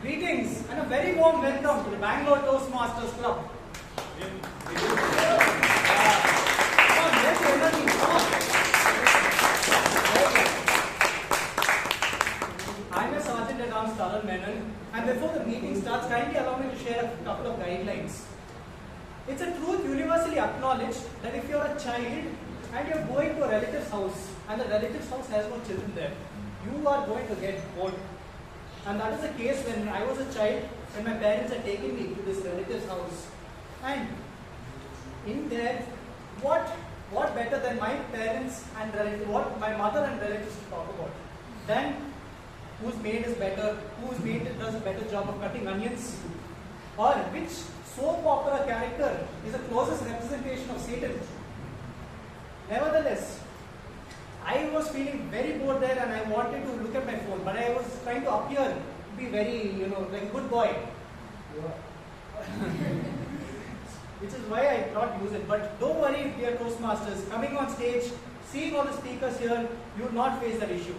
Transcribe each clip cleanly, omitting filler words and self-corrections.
Greetings and a very warm welcome to the Bangalore Toastmasters Club. I'm a sergeant at arms, Taran, Menon, and before the meeting starts, kindly allow me to share a couple of guidelines. It's a truth universally acknowledged that if you're a child and you're going to a relative's house and the relative's house has no children there, you are going to get bored. And that is the case when I was a child, when my parents had taken me to this relative's house. And in there, what better than my parents and relatives, what my mother and relatives to talk about, than whose maid is better, whose maid does a better job of cutting onions, or which soap opera character is the closest representation of Satan. Nevertheless, I was feeling very bored there and I wanted to look at my phone, but I was trying to appear to be very, like a good boy. Which is why I did not use it. But don't worry, dear Toastmasters, coming on stage, seeing all the speakers here, you will not face that issue.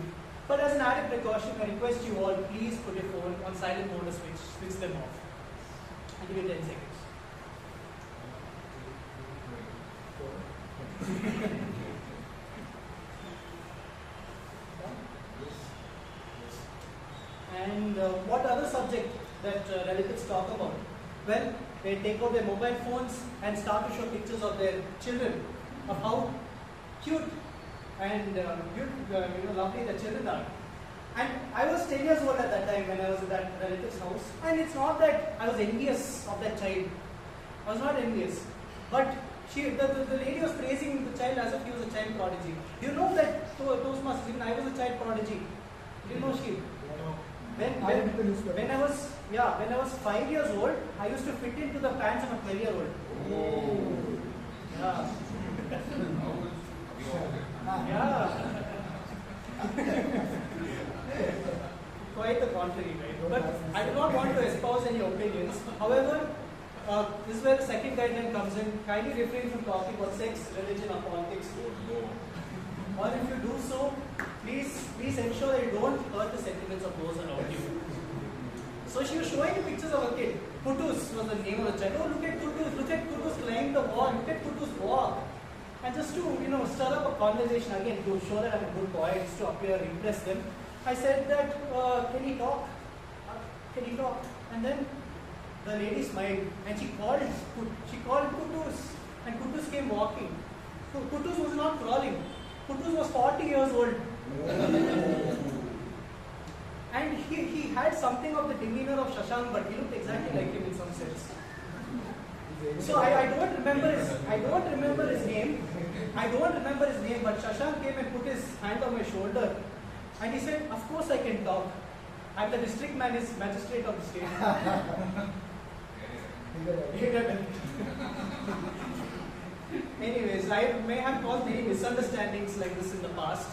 But as an added precaution, I request you all, please put your phone on silent mode or switch them off. I'll give you 10 seconds. And what other subject that relatives talk about? Well, they take out their mobile phones and start to show pictures of their children, of how cute and lovely the children are. And I was 10 years old at that time when I was at that relative's house. And it's not that I was envious of that child. I was not envious. But the lady was praising the child as if he was a child prodigy. Do you know that Toastmasters, even I was a child prodigy? Do you know she? When I was 5 years old, I used to fit into the pants of a 12-year-old. Oh. Yeah. Yeah. Quite the contrary, right? But I do not want to espouse any opinions. However, this is where the second guideline comes in. Kindly refrain from talking about sex, religion, or politics. Or if you do so, please ensure that you don't hurt the sentiments of those around you. So she was showing me pictures of a kid. Kutus was the name of the child. Oh, look at Kutus climb the wall, look at Kutus walk. And just to, stir up a conversation again, to show that I'm a good boy, just to appear, impress them, I said that, can he talk? Can he talk? And then the lady smiled and she called Kutus. And Kutus came walking. So Kutus was not crawling. Kutus was 40 years old. And he had something of the demeanor of Shashank, but he looked exactly like him in some sense. So I don't remember his name. But Shashank came and put his hand on my shoulder. And he said, of course I can talk. I'm the district magistrate of the state. Anyways, I may have caused many misunderstandings like this in the past.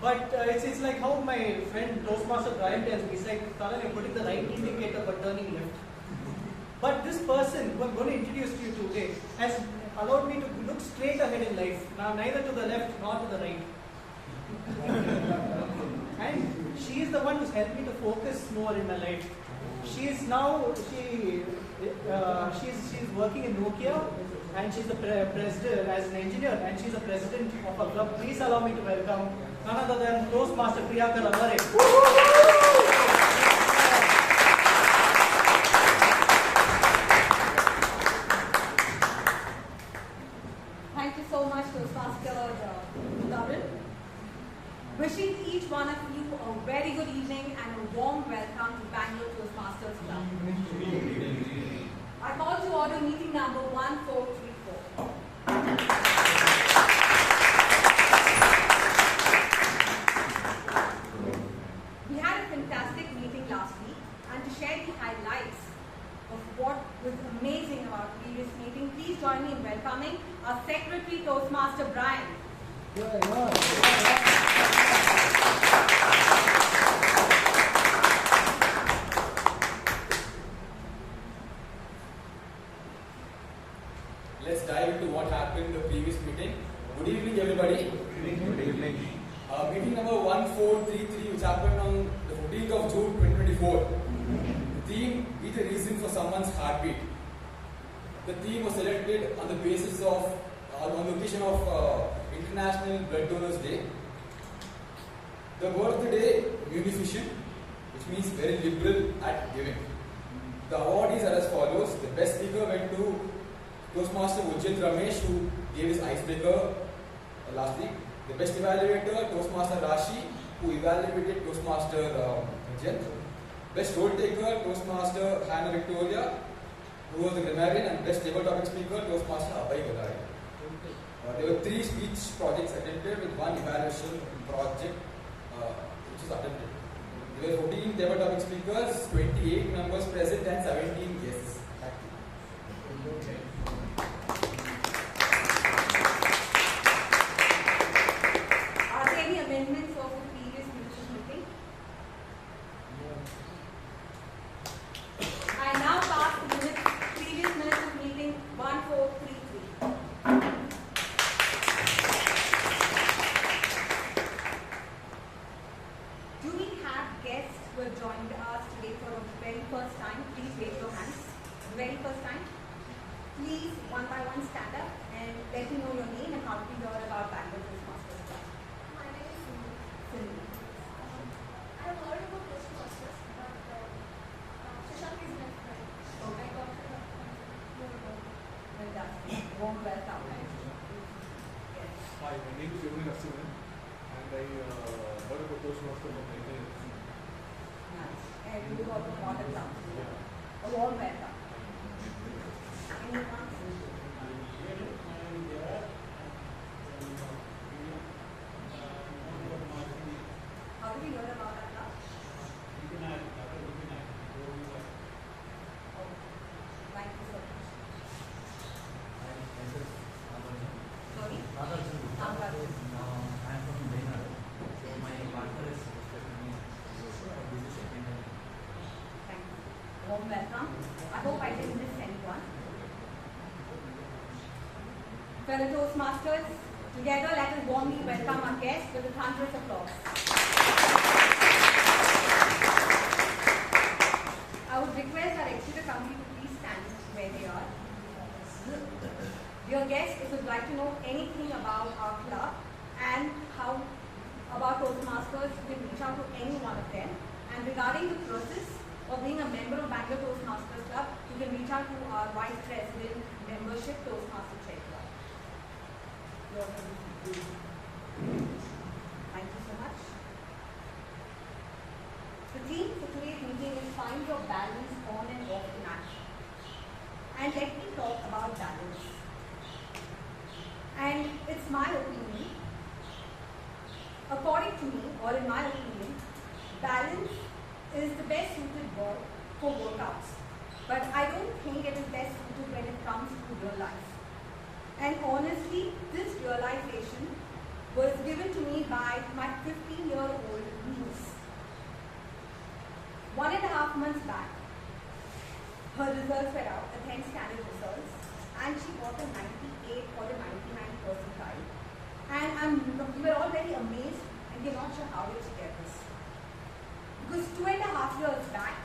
But it's like how my friend Toastmaster Brian tells me, he's like, Taran, you're putting the right indicator but turning left. But this person who I'm going to introduce to you today has allowed me to look straight ahead in life. Now, neither to the left nor to the right. And she is the one who's helped me to focus more in my life. She's working in Nokia, and she's the president as an engineer, and she's the president of a club. Please allow me to welcome none other than Toastmaster Priyanka. Thank you so much, Toastmaster Taran. Wishing each one of you a very good evening and a warm welcome to Bangalore Toastmasters Club. I call to order meeting number 1434. We had a fantastic meeting last week, and to share the highlights of what was amazing about the previous meeting, please join me in welcoming our Secretary Toastmaster Brian. Let's dive into what happened in the previous meeting. Good evening, everybody. Good evening. Meeting number 1433, which happened on the 14th of June 2024. listen for someone's heartbeat. The theme was selected on the basis of, on the occasion of International Blood Donors Day. The word of the day, munificent, which means very liberal at giving. The awardees are as follows. The best speaker went to Toastmaster Ramesh, who gave his icebreaker last week. The best evaluator, Toastmaster Roshy, who evaluated Toastmaster Gajendra. Best role taker, Toastmaster Hannah Victoria, who was the grammarian, and best table topic speaker, Toastmaster Vaidyanathan. There were 3 speech projects attempted with 1 evaluation project which is attempted. There were 14 table topic speakers, 28 members present, and 17 guests. Are there any amendments of the previous minutes meeting? I now pass the previous minutes of meeting 1433. Do we have guests who have joined us today for the very first time? Please raise your hands. The very first time. Please, one by one, stand up and let me know your name and how did you hear about Bangalore Toastmasters Club. My name is Simha. Simha. I have heard about Toastmasters, but Vishal is my friend. So I got to know about it. Fantastic. Warm welcome. Yes. Hi, my name is Govind, and I heard about Toastmaster from Mehta. Nice. And you got the model club. A warm welcome. Anyone? How did you hear about that club? Oh, thank you so much. Sorry? Amshu. I'm from Menon. So my partner is business secretary. Thank you. Warm welcome. I hope I didn't miss anyone. Fellow Toastmasters, together let us warmly welcome our guests with a thunderous applause. I would request our executive committee to please stand where they are. Dear guests, if you would like to know anything about our club and how about Toastmasters, you can reach out to any one of them. And regarding the process of being a member of Bangalore Toastmasters Club, you can reach out to our Vice President, Membership Toastmaster Check Club. Thank you so much. The theme for today's meeting is Find Your Balance On and Off in Action. And let me talk about balance. And it's my opinion, according to me, or in my opinion, balance is the best suited word for workouts. But I don't think it is best suited when it comes to real life. And honestly, this realization was given to me by my 15-year-old niece. 1.5 months back, her results were out, the 10th standard results, and she got a 98 or a 99 percentile. And we were all very amazed, and we're not sure how did she get this. Because 2.5 years back,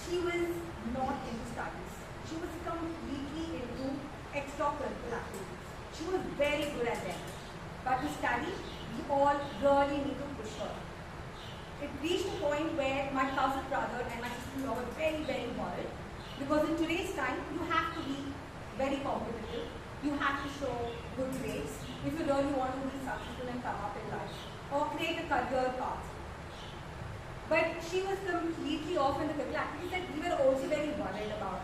she was not into studies. She was completely into extracurricular activities. She was very good at them. But to study, we all really need to push her. It reached a point where my cousin brother and my sister-in-law were very, very worried. Because in today's time, you have to be very competitive. You have to show good grades if you really want to be successful and come up in life. Or create a career path. But she was completely off in the curricular activities that we were also very worried about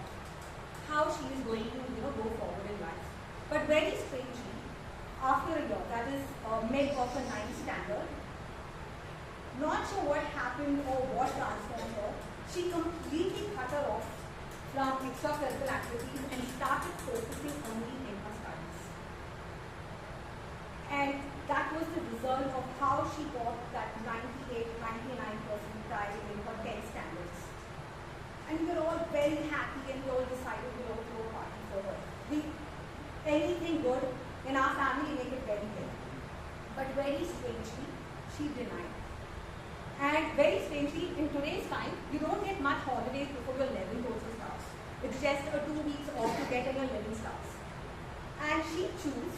how she is going to go forward in life. But very strangely, after a year, that is mid of a 9th standard, not sure what happened or what transformed her, she completely cut her off from extracurricular activities and started focusing only in her studies. And that was the result of how she got that 98, 99 percentile in her 10 standards. And we were all very happy and we all decided to throw a party for her. Anything good in our family, make it very big. But very strangely, she denied. And very strangely, in today's time, you don't get much holidays before your 11th also starts. It's just a 2 weeks off to get and your 11th starts. And she chose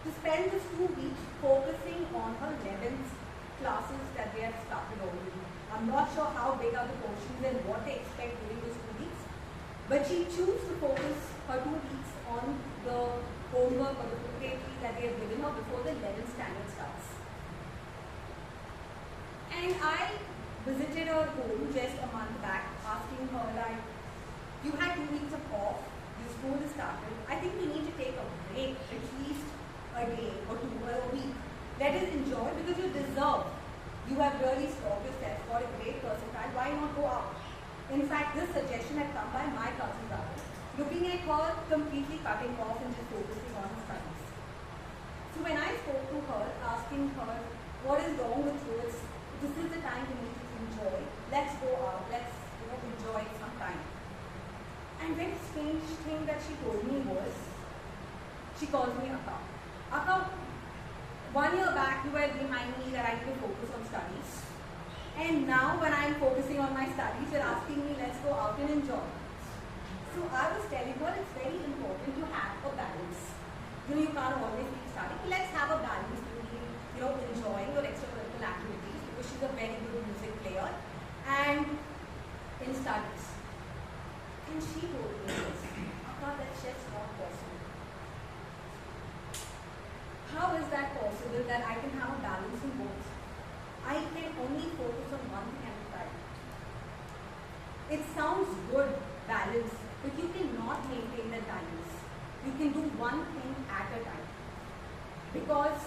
to spend this 2 weeks focusing on her 11th classes that they have started already. I'm not sure how big are the portions and what they expect during those 2 weeks, but she chose to focus her 2 weeks on the homework or the preparatory that they have given her before the 11th standard starts. And I visited her home just a month back, asking her like, you had 2 weeks of off, your school is started, I think we need to take a break, at least a day or 2 or a week. Let us enjoy because you deserve. You have really scored yourself for a great percentile, why not go out? In fact, this suggestion had come by my cousin Taran, looking at her completely cutting off and just focusing on her studies. So when I spoke to her, asking her, what is wrong with you? This is the time you need to enjoy. Let's go out. Let's enjoy some time. And very strange thing that she told me was, she calls me Akka. Akka, 1 year back you were behind me that I need to focus on studies. And now when I'm focusing on my studies, you're asking me, let's go out and enjoy. So I was telling her it's very important to have a balance. You can't always be studying. Let's have a balance between, enjoying your extracurricular activities because she's a very good music player and in studies. And she told me this, Akka, that's just not possible. How is that possible that I can have a balance in both? I can only focus on one thing at a time. It sounds good, balance, but you cannot maintain that balance. You can do one thing at a time. Because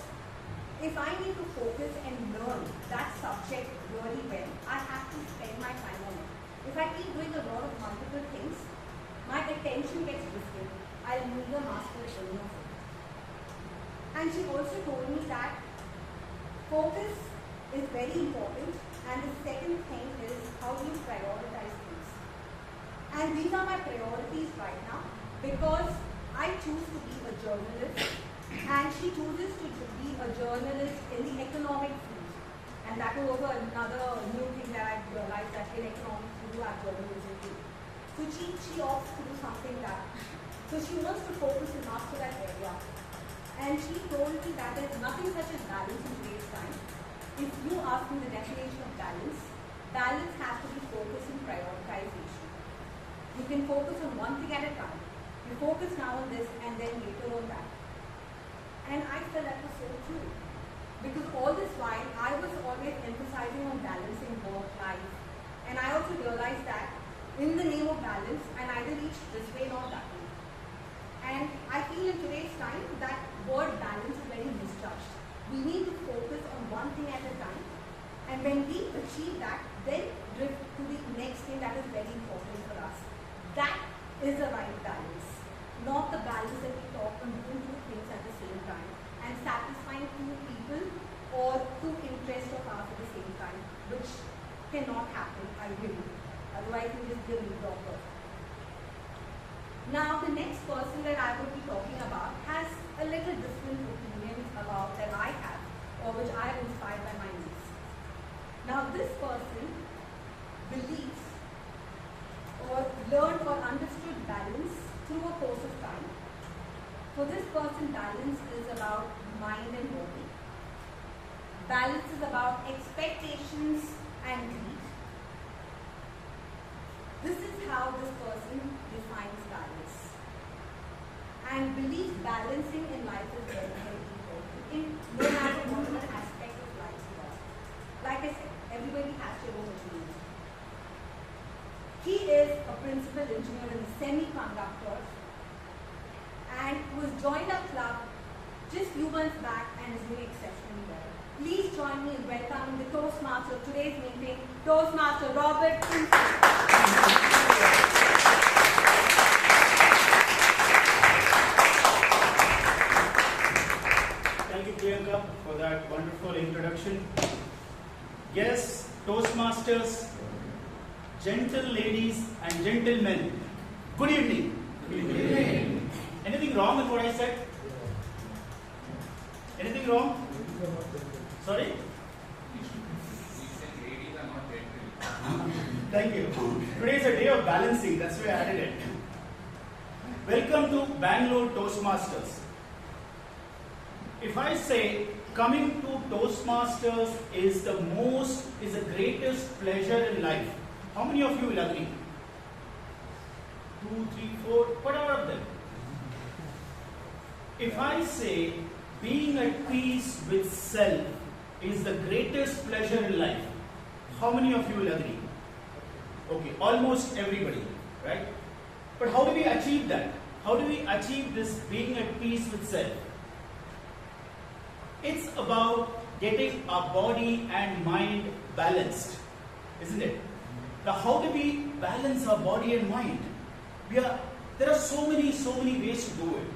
if I need to focus and learn that subject really well, I have to spend my time on it. If I keep doing a lot of multiple things, my attention gets disturbed. I'll neither master any of it. And she also told me that focus is very important, and the second thing is how do you prioritize things. And these are my priorities right now because I choose to be a journalist and she chooses to be a journalist in the economic field. And that was also another new thing that I realized, that in economics we do have journalism too. So she opts to do something that. So she wants to focus and master that area. And she told me that there is nothing such as balance in today's time. If you ask me the definition of balance, balance has to be focus and prioritization. You can focus on one thing at a time. You focus now on this and then later on that. And I felt that was so true. Because all this while, I was always emphasizing on balancing work, life. And I also realized that in the name of balance, I neither reach this way nor that way. And I feel in today's time that word balance is very misjudged. We need to focus on one thing at a time. And when we achieve that, then drift to the next thing that is very important for us. That is the right balance. Not the balance that we talk on doing two things at the same time and satisfying two people or two interests of ours at the same time, which cannot happen, I believe. Otherwise, we just give mediocre. Now, the next person that I will be talking about has a little different opinion about that I have, or which I am inspired by my niece. Now, this person believes or learned or understood balance through a course of time. For this person, balance is about mind and body. Balance is about expectations and greed. This is how this person defines balance. And believes balancing in life is very, very important. In no matter what aspect of life you are. Like I said, everybody has their own opinion. He is a principal engineer in semiconductors and was joined our club just few months back and is doing exceptionally well. Please join me in welcoming the Toastmaster of today's meeting, Toastmaster Robert. Thank you, Priyanka, for that wonderful introduction. Yes, Toastmasters, gentle ladies and gentlemen, good evening. Good evening. Anything wrong with what I said? Anything wrong? Sorry? Thank you. Today is a day of balancing, that's why I added it. Welcome to Bangalore Toastmasters. If I say coming to Toastmasters is the greatest pleasure in life, how many of you will agree? 2, 3, 4, whatever of them. If I say being at peace with self is the greatest pleasure in life, how many of you will agree? Okay, almost everybody, right? But how do we achieve that? How do we achieve this being at peace with self? It's about getting our body and mind balanced, isn't it? Now, how do we balance our body and mind? There are so many ways to do it.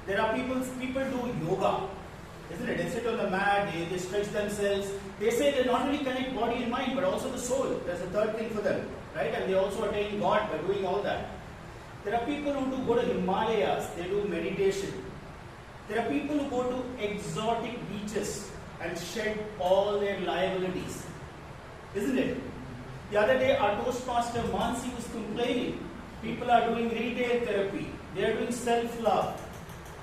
There are people do yoga, isn't it? They sit on the mat, they stretch themselves. They say they not only connect body and mind, but also the soul. There's a third thing for them, right? And they also attain God by doing all that. There are people who do go to Himalayas, they do meditation. There are people who go to exotic beaches and shed all their liabilities, isn't it? The other day, our Toastmaster Moncy was complaining. People are doing retail therapy. They are doing self-love.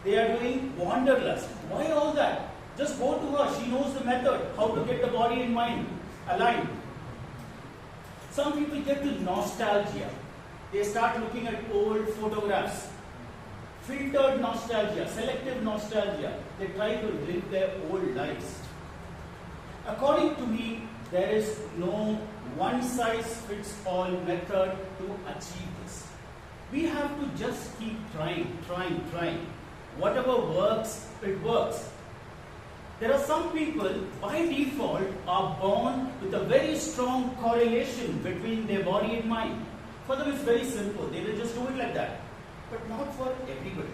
They are doing wanderlust. Why all that? Just go to her. She knows the method, how to get the body and mind aligned. Some people get to nostalgia. They start looking at old photographs. Filtered nostalgia, selective nostalgia. They try to live their old lives. According to me, there is no one-size-fits-all method to achieve this. We have to just keep trying. Whatever works, it works. There are some people, by default, are born with a very strong correlation between their body and mind. For them, it's very simple. They will just do it like that. But not for everybody.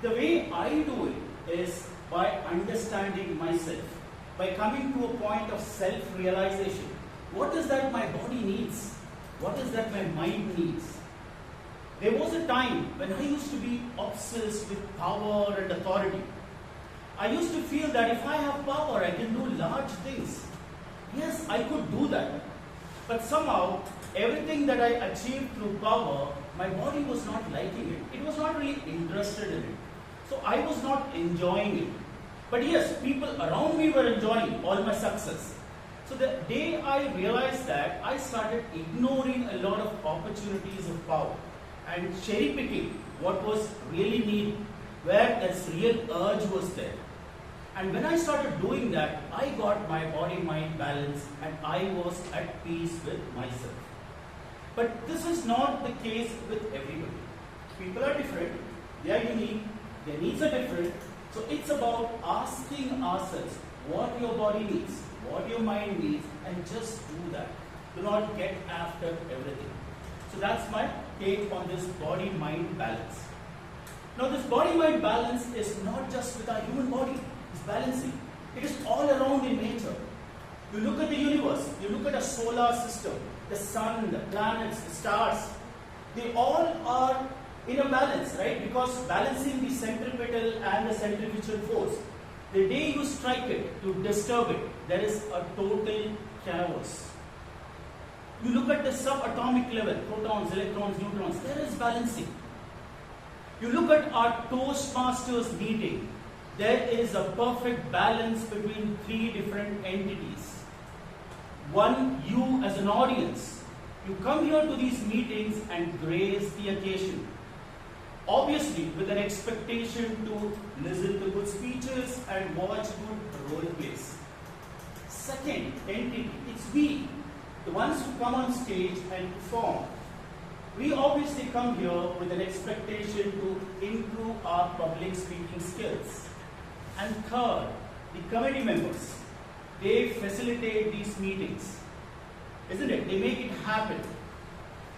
The way I do it is by understanding myself, by coming to a point of self-realization. What is that my body needs? What is that my mind needs? There was a time when I used to be obsessed with power and authority. I used to feel that if I have power, I can do large things. Yes, I could do that. But somehow, everything that I achieved through power, my body was not liking it. It was not really interested in it. So I was not enjoying it. But yes, people around me were enjoying all my success. So the day I realized that, I started ignoring a lot of opportunities of power and cherry picking what was really needed, where this real urge was there. And when I started doing that, I got my body-mind balance and I was at peace with myself. But this is not the case with everybody. People are different, they are unique, their needs are different. So it's about asking ourselves what your body needs, what your mind needs, and just do that. Do not get after everything. So that's my take on this body-mind balance. Now this body-mind balance is not just with our human body, it's balancing. It is all around in nature. You look at the universe, you look at a solar system, the sun, the planets, the stars, they all are in a balance, right? Because balancing the centripetal and the centrifugal force. The day you strike it, you disturb it, there is a total chaos. You look at the subatomic level, protons, electrons, neutrons, there is balancing. You look at our Toastmasters meeting, there is a perfect balance between three different entities. One, you as an audience. You come here to these meetings and grace the occasion. Obviously, with an expectation to listen to good speeches and watch good role plays. Second entity, it's we, the ones who come on stage and perform. We obviously come here with an expectation to improve our public speaking skills. And third, the committee members. They facilitate these meetings, isn't it? They make it happen.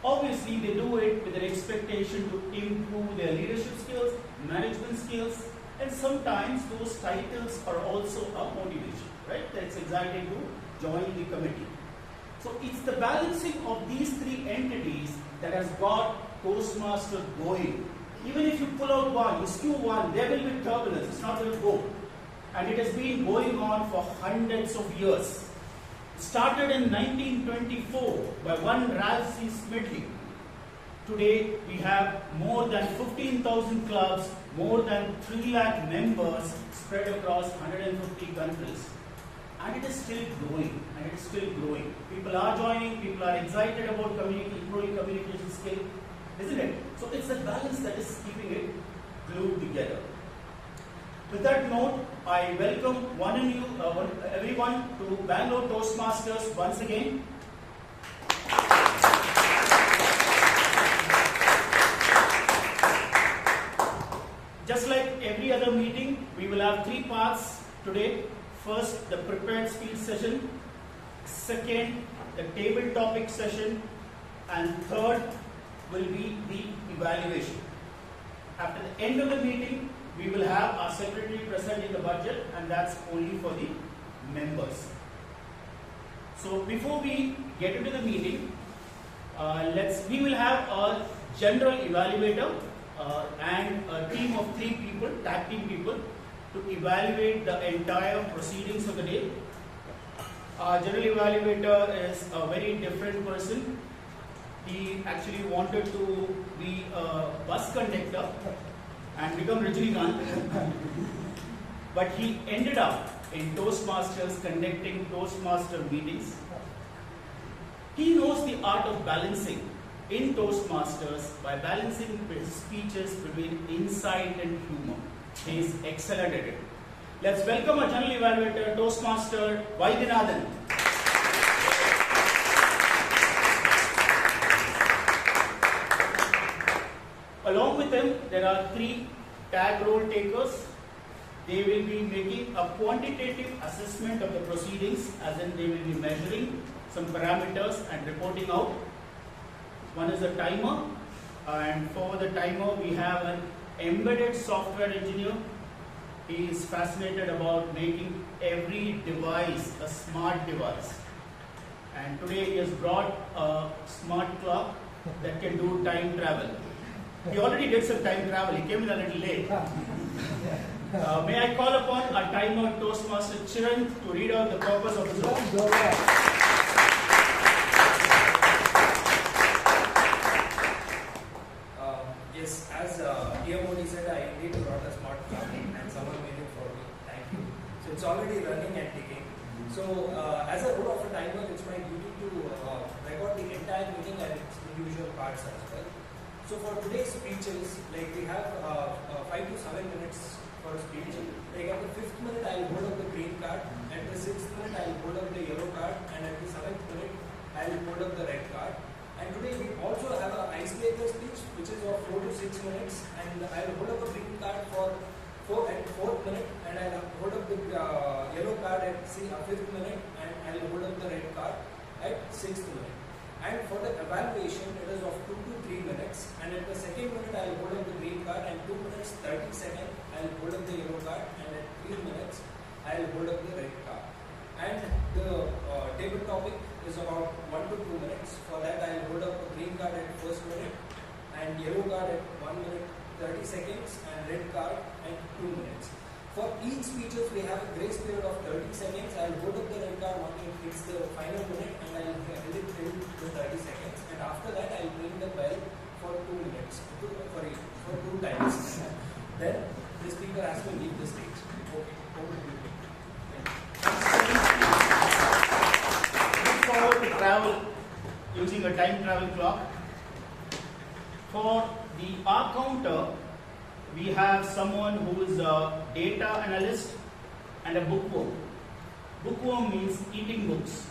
Obviously, they do it with an expectation to improve their leadership skills, management skills, and sometimes those titles are also a motivation, right? That's exciting to join the committee. So it's the balancing of these three entities that has got Toastmaster going. Even if you pull out one, you skew one, there will be turbulence. It's not going to go. And it has been going on for hundreds of years. Started in 1924 by one Ralph C. Smithy. Today we have more than 15,000 clubs, more than 3 lakh members spread across 150 countries. And it is still growing, and it is still growing. People are joining, people are excited about improving communication skill, isn't it? So it's a balance that is keeping it glued together. With that note, I welcome everyone to Bangalore Toastmasters once again. Just like every other meeting, we will have 3 parts today. First, the prepared speech session. Second, the table topic session. And third will be the evaluation. After the end of the meeting, we will have our secretary presenting the budget, and that's only for the members. So before we get into the meeting, we will have a general evaluator and a team of 3 people, tag team people, to evaluate the entire proceedings of the day. Our general evaluator is a very different person. He actually wanted to be a bus conductor and become Rajinikanth, but he ended up in Toastmasters conducting Toastmaster meetings. He knows the art of balancing in Toastmasters by balancing his speeches between insight and humor. He is excellent at it. Let's welcome our general evaluator, Toastmaster Vaidyanathan. Along with him, there are 3 tag role takers. They will be making a quantitative assessment of the proceedings, as in they will be measuring some parameters and reporting out. One is a timer, and for the timer we have an embedded software engineer. He is fascinated about making every device a smart device. And today he has brought a smart clock that can do time travel. He already did some time travel, he came in a little late. May I call upon our timer Toastmaster Chiranth to read out the purpose of his role. Yes, as Modi said, I indeed brought a smart clock and someone made it for me. Thank you. So it's already running and ticking. So as a role of a timer, it's my duty to record the entire meeting and its individual parts as well. So for today's speeches, like we have 5 to 7 minutes for a speech. Like at the 5th minute, I'll hold up the green card. At the 6th minute, I'll hold up the yellow card. And at the 7th minute, I'll hold up the red card. And today we also have an icebreaker speech, which is of 4 to 6 minutes. And I'll hold up a green card for 4th minute. And I'll hold up the yellow card at 5th minute. And I'll hold up the red card at 6th minute. And for the evaluation, it is of 2 to 3 minutes. And at the 2nd minute, I'll hold up the green card. And 2 minutes, 30 seconds, I'll hold up the yellow card. And at 3 minutes, I'll hold up the red card. And the table topic is about 1 to 2 minutes. For that, I'll hold up a green card at 1st minute. And yellow card at 1 minute, 30 seconds. And red card at 2 minutes. For each speeches, we have a grace period of 30 seconds. I'll hold up the red card once it hits the final minute, and I'll hold it till the 30 seconds. And after that, I'll ring the bell for 2 minutes, for 2 times. Then the speaker has to leave the stage. Okay, over to you. Look forward to travel using a time travel clock. For the R counter, we have someone who is a data analyst and a bookworm. Bookworm means eating books.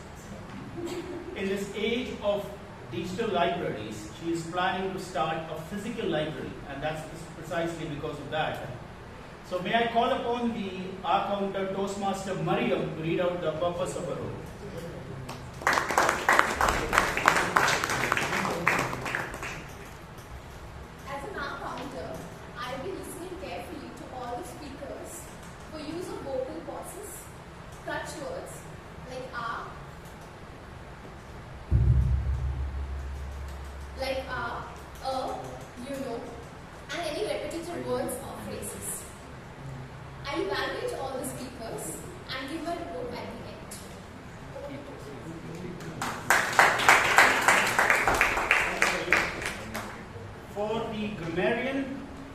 In this age of digital libraries, she is planning to start a physical library, and that's precisely because of that. So may I call upon the R counter Toastmaster Mariam to read out the purpose of her role.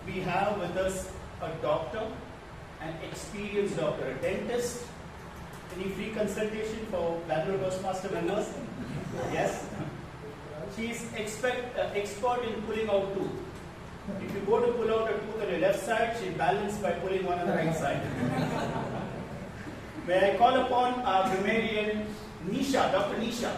we have with us a doctor, an experienced doctor, a dentist. Any free consultation for Bangalore Toastmaster members? Yes. She is expert in pulling out tooth. If you go to pull out a tooth on your left side, she balances by pulling one on the right side. May I call upon our grammarian, Nisha, Dr. Nisha.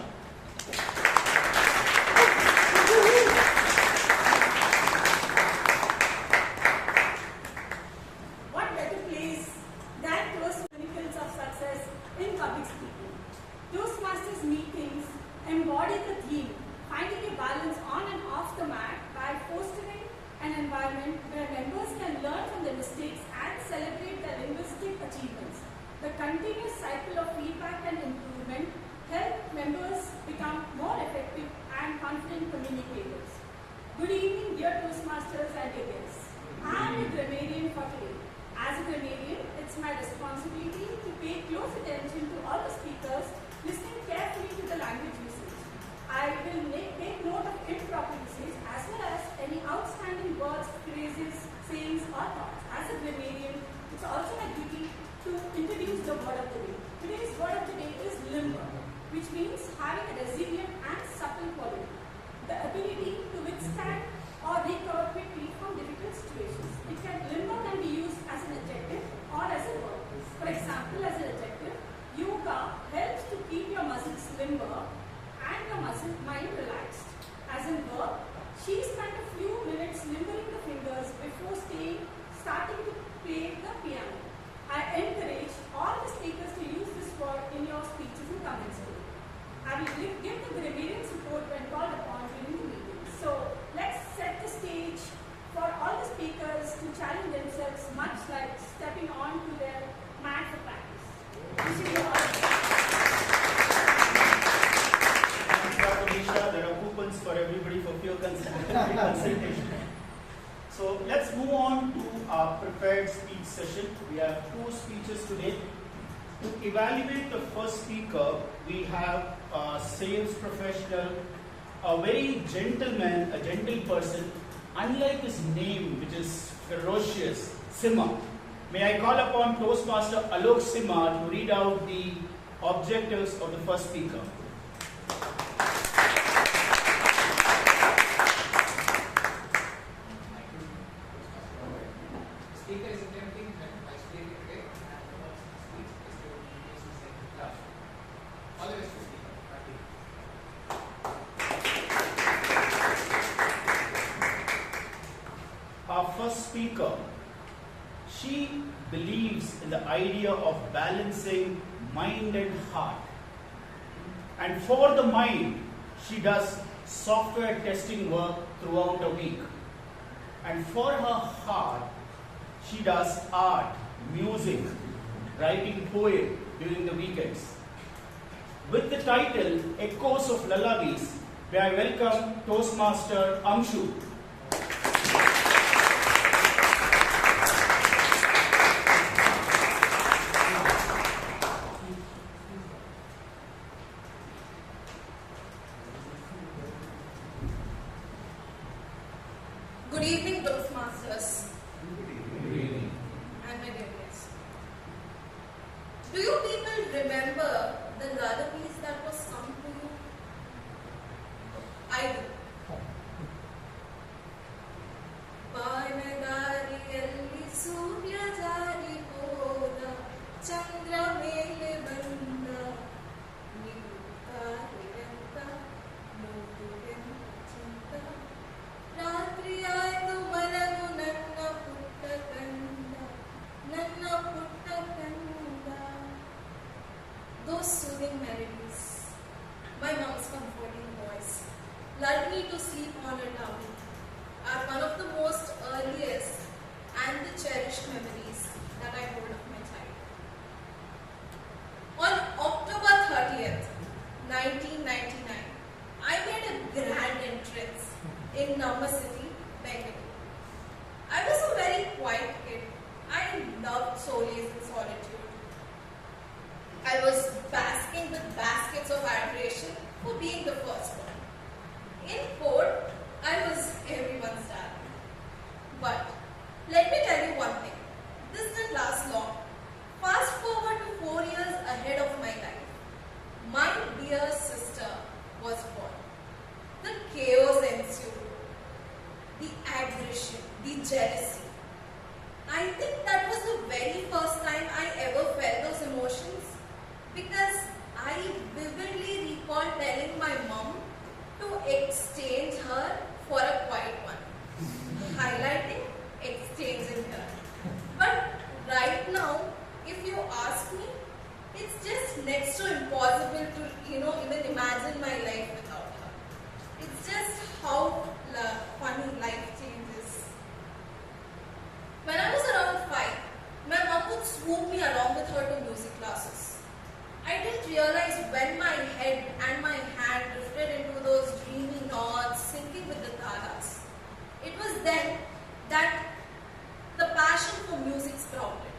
What better place than Toast Chronicles of Success in public speaking? Toastmasters meetings embody the theme, finding a balance on and off the mat by fostering an environment where members can learn from their mistakes and celebrate their linguistic achievements. The continuous cycle of feedback and improvement help members become more effective and confident communicators. Good evening, dear Toastmasters and dear guests. I am a grammarian for today. As a grammarian, it's my responsibility to pay close attention to all the speakers, listening carefully to the language usage. I will take note of improper usage as well as any outstanding words, phrases, sayings or thoughts. As a grammarian, it's also my duty to introduce the word of the day. Today's word of the day is limber, which means having a resilient and supple quality. The ability to withstand or recover quickly from difficult situations. Limber can be used as an adjective or as a verb. For example, as an adjective, yoga helps to keep your muscles limber and your mind relaxed. As in verb, she spent a few minutes limbering the fingers before starting to play the piano. I encourage all the speakers to use this word in your speeches and comments today. I will give the grammarian support when called upon during the meeting. So let's set the stage for all the speakers to challenge themselves, much like stepping on to their mat for practice. Wishing you all the best. Dr. Nisha, there are coupons for everybody for free consultation. So let's move on to our prepared speech session. We have 2 speeches today. To evaluate the first speaker, we have a sales professional, a very gentleman, a gentle person, unlike his name, which is ferocious, Simha. May I call upon Toastmaster Alok Simha to read out the objectives of the first speaker. Speaker is attempting I explained it today and the first speech is to introduce the second class. All the best to speaker. Our first speaker, she believes in the idea of balancing mind and heart. And for the mind, she does software testing work throughout a week. And for her heart, she does art, music, writing poem during the weekends. With the title Echoes of Lullabies, may I welcome Toastmaster Amshu. Good evening, Toastmasters. Good evening. And my dear guests. Do you people remember the lullabies that was sung to you? I do. Panadari Surya Jari Poda Chandra Mele Banda Niguta Riranta Mudurenta Chinta Ratri Aidu Malagu Nanna Putta Kanda Nanna Putta Kanda. Those soothing melodies, my mom's comforting voice, lulled me to sleep on her tummy, are one of the most earliest and the cherished memories that I hold of my child. On October 30th, 1999, I made a grand entrance in Number City, Bangalore. I was a very quiet kid. I loved solace and solitude. I was basking with baskets of adoration for being the first one. In court, I was everyone's dad. But exchange her for a quiet one. Highlighting, exchanging her. But right now, if you ask me, it's just next to impossible to, even imagine my life without her. It's just how funny life changes. When I was around 5, my mom would swoop me along with her to music classes. I didn't realize when my head and my hand drifted into those dreamy nods, syncing with the taras. It was then that the passion for music sprouted.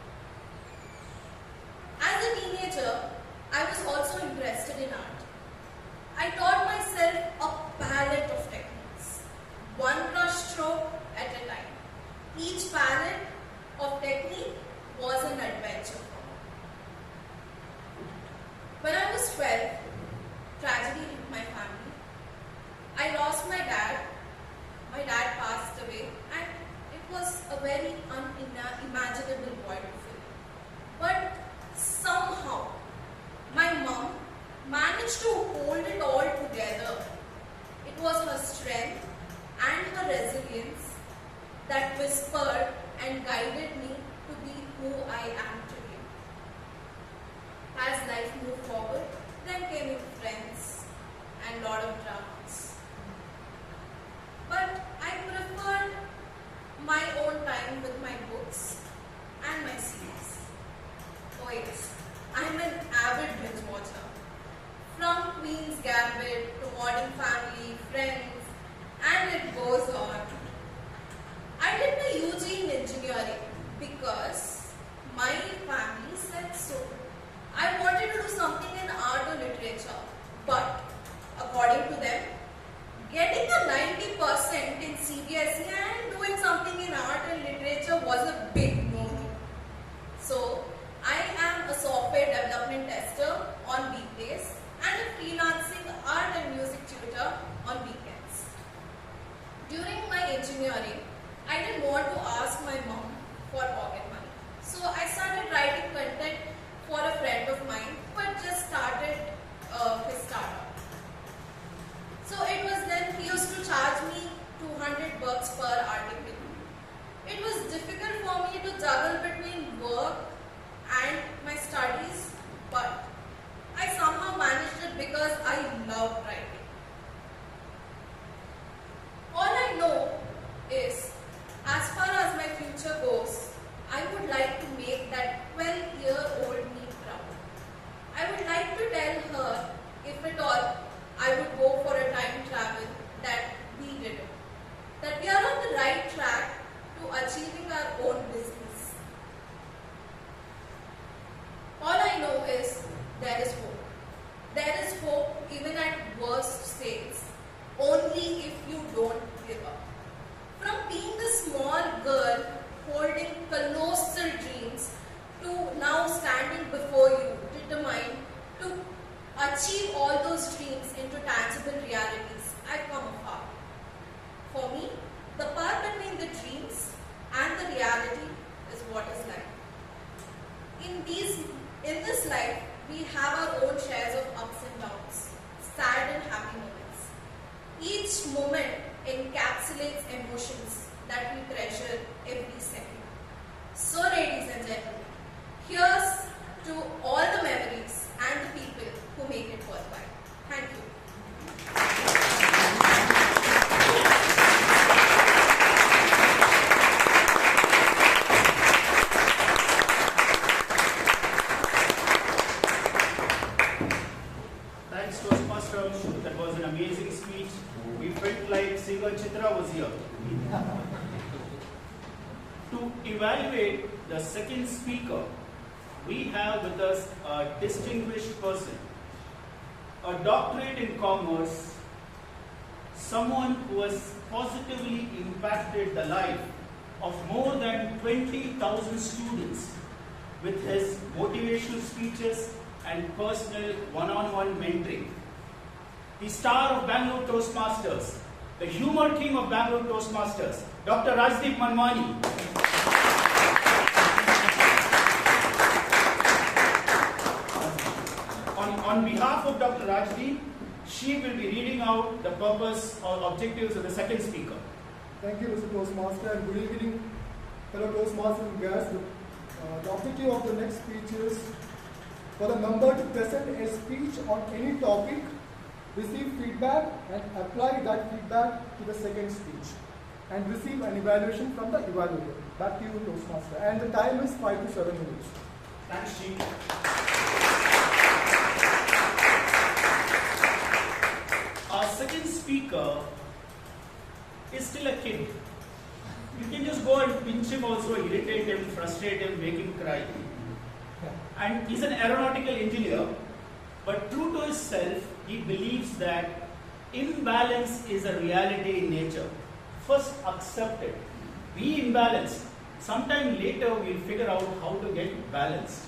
As a teenager, I was also interested in art. I taught myself a palette of techniques, one brush stroke at a time. Each palette of technique was an adventure for me. When I was 12, tragedy hit my family. I lost my dad. My dad passed away, and it was a very unimaginable void to fill. But somehow, my mom managed to hold it all together. It was her strength and her resilience that whispered and guided me to be who I am today. As life moved forward, then came in friends and lot of dramas. But I preferred my own time with my books and my series. Oh yes, I'm an avid binge watcher. From Queen's Gambit to Modern Family, Friends, and it goes on. I did my UG in engineering because my family said so. I wanted to do something in art or literature, but according to them, getting a 90% in CBSE and doing something in art and literature was a big no-no. So, I am a software development tester on weekdays and a freelancing art and music tutor on weekends. During my engineering, I didn't want to ask my mom for pocket money. So I started writing content for a friend of mine, but just started his startup. So it was then he used to charge me $200 per article. It was difficult for me to juggle between work and my studies, but I somehow managed it because I love writing. All I know is, as far as my future goes, I would like to make that 12-year-old me proud. I would like to tell her, if at all, I would go for a time travel, that we did it. That we are on the right track to achieving our own business. All I know is, there is hope. There is hope even at worst states, only if you don't give up. From being a small girl holding colossal dreams to now standing before you, determined to achieve all those dreams into tangible realities, I've come afar. For me, the part between the dreams and the reality is what is life. In this life, we have our own shares of ups and downs, sad and happy moments. Each moment encapsulates emotions that we treasure every second. So, ladies and gentlemen, here's to all the memories and the people who make it worthwhile. Thank you. Thanks, Toastmaster Amshu. That was an amazing speech. We felt like singer Chitra was here. To evaluate the second speaker, we have with us a distinguished person, a doctorate in commerce, someone who has positively impacted the life of more than 20,000 students with his motivational speeches and personal one-on-one mentoring. The star of Bangalore Toastmasters, the humor king of Bangalore Toastmasters, Dr. Rajdeep Manwani. On behalf of Dr. Rajdeep, she will be reading out the purpose or objectives of the second speaker. Thank you, Mr. Toastmaster, and good evening, fellow Toastmasters and guests. The objective of the next speech is for the member to present a speech on any topic, receive feedback, and apply that feedback to the second speech, and receive an evaluation from the evaluator. Back to you, Toastmaster. And the time is 5 to 7 minutes. Thanks, Chief. Our second speaker is still a kid. You can just go and pinch him also, irritate him, frustrate him, make him cry. And he's an aeronautical engineer, but true to himself, he believes that imbalance is a reality in nature. First accept it. Be imbalanced. Sometime later we'll figure out how to get balanced.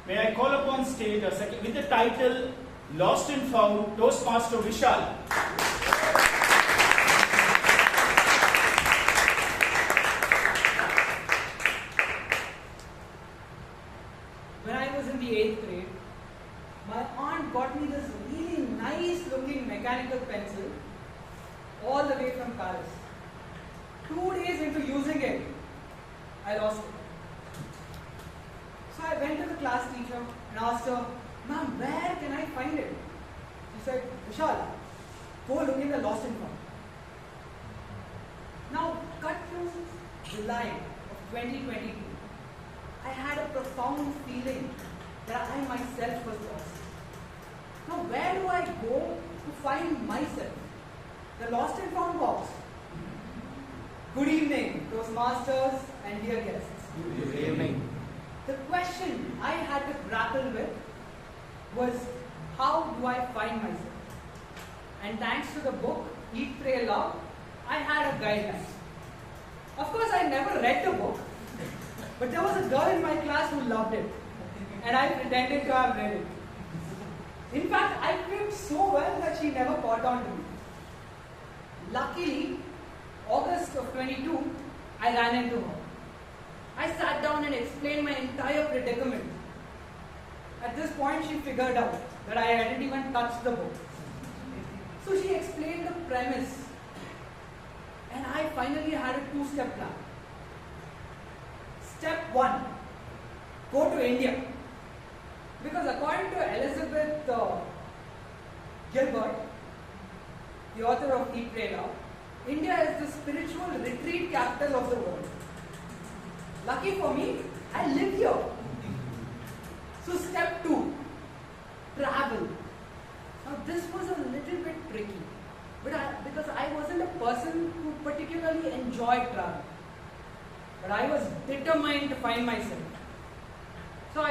May I call upon stage a second with the title Lost and Found, Toastmaster Vishal. When I was in the 8th grade, my aunt got me this really nice looking mechanical pencil all the way from Paris. 2 days into using it, I lost it. So I went to the class teacher and asked her, "Ma'am, where can I find it?" She said, "Vishal, go look in the lost and found." Now, cut to July of 2022. I had a profound feeling that I myself was lost. Now, where do I go to find myself? The lost and found box. Good evening, Toastmasters and dear guests. Good evening. The question I had to grapple with was, how do I find myself? And thanks to the book, Eat, Pray, Love, I had a guideline. Of course, I never read the book, but there was a girl in my class who loved it, and I pretended to have read it. In fact, I cribbed so well that she never caught on to me. Luckily, August of 22, I ran into her. I sat down and explained my entire predicament. At this point, she figured out that I hadn't even touched the book. So she explained the premise, and I finally had a 2-step plan. Step 1, go to India. Because according to Elizabeth Gilbert, the author of Eat, Pray, Love, India is the spiritual retreat capital of the world. Lucky for me, I live here. So step 2, travel. Now this was a little bit tricky, because I wasn't a person who particularly enjoyed travel. But I was determined to find myself. So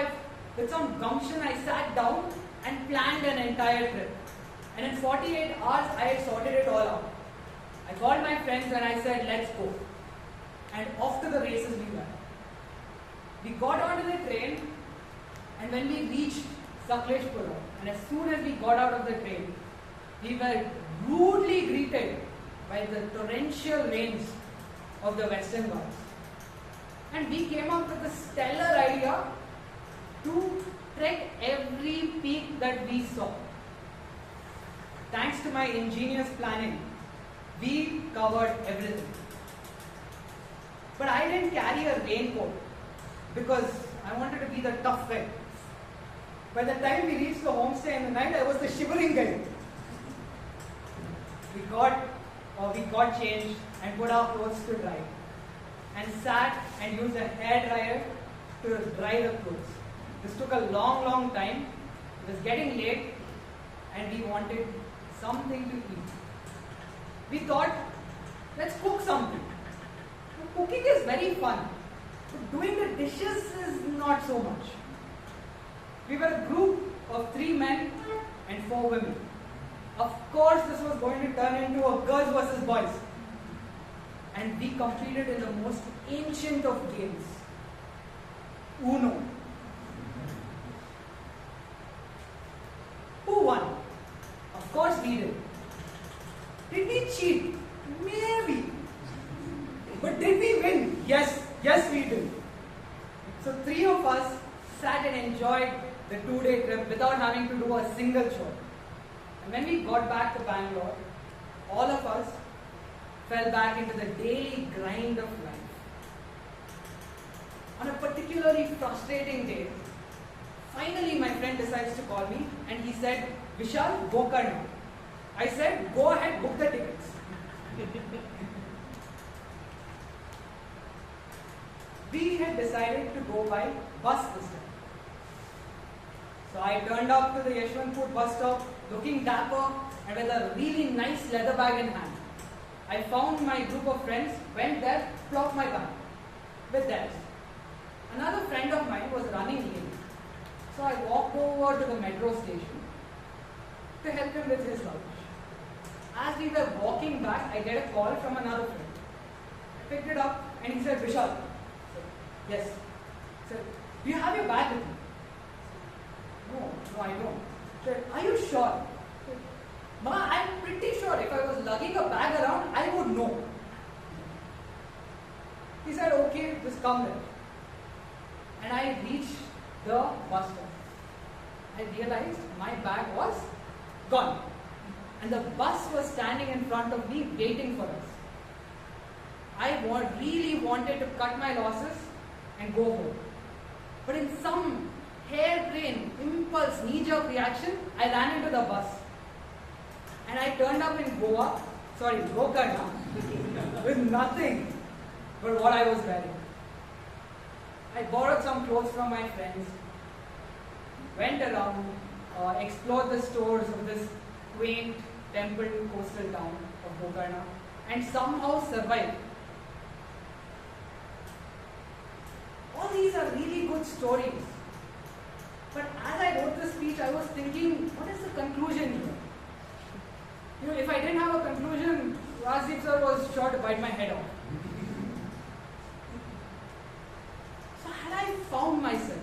with some gumption, I sat down and planned an entire trip. And in 48 hours, I had sorted it all out. I called my friends and I said, "Let's go." And off to the races we went. We got onto the train, and when we reached Sakleshpura, and as soon as we got out of the train, we were rudely greeted by the torrential rains of the Western Ghats. And we came up with a stellar idea to trek every peak that we saw. Thanks to my ingenious planning, we covered everything. But I didn't carry a raincoat because I wanted to be the tough guy. By the time we reached the homestay in the night, I was the shivering guy. We got changed and put our clothes to dry, and sat and used a hairdryer to dry the clothes. This took a long time. It was getting late, and we wanted something to eat. We thought, let's cook something. Cooking is very fun, but doing the dishes is not so much. We were a group of 3 men and 4 women. Of course, this was going to turn into a girls versus boys. And we competed in the most ancient of games, Uno. Who won? Of course we did. Did we cheat? Maybe. But did we win? Yes we did. So 3 of us sat and enjoyed the 2-day trip without having to do a single chore. And when we got back to Bangalore, all of us fell back into the daily grind of life. On a particularly frustrating day, finally my friend decides to call me and he said, Vishal, go karna. I said, go ahead, book the tickets. We had decided to go by bus this time. So I turned up to the Yeshwanthpur bus stop looking dapper and with a really nice leather bag in hand. I found my group of friends, went there, plopped my bag with theirs. Another friend of mine was running late. So I walked over to the metro station to help him with his luggage. As we were walking back, I get a call from another friend. I picked it up and he said, Vishal. I said, yes. He said, do you have your bag with you? No, I don't. He said, are you sure? I said, Ma, I'm pretty sure if I was lugging a bag around, I would know. He said, okay, just come there. And I reached the bus stop. I realized my bag was gone. And the bus was standing in front of me waiting for us. I really wanted to cut my losses and go home. But in some harebrained impulse, knee-jerk reaction, I ran into the bus. And I turned up in Gokarna, with nothing but what I was wearing. I borrowed some clothes from my friends, went around, explored the stores of this quaint temple coastal town of Gokarna, and somehow survived. All these are really good stories. But as I wrote this speech, I was thinking, what is the conclusion here? You know, if I didn't have a conclusion, Rajdeep sir was sure to bite my head off. So had I found myself,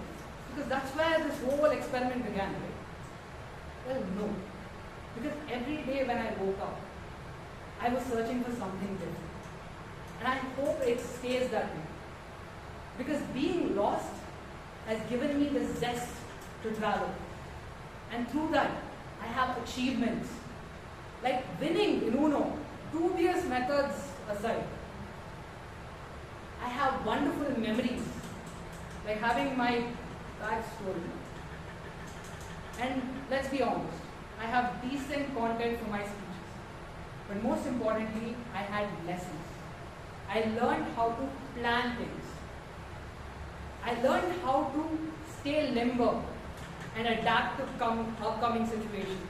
because that's where this whole experiment began, right? Well, no. Because every day when I woke up, I was searching for something different. And I hope it stays that way. Because being lost has given me the zest to travel. And through that, I have achievements. Like winning in Uno, dubious methods aside. I have wonderful memories, like having my bag stolen. And let's be honest, I have decent content for my speeches. But most importantly, I had lessons. I learned how to plan things. I learned how to stay limber and adapt to upcoming situations.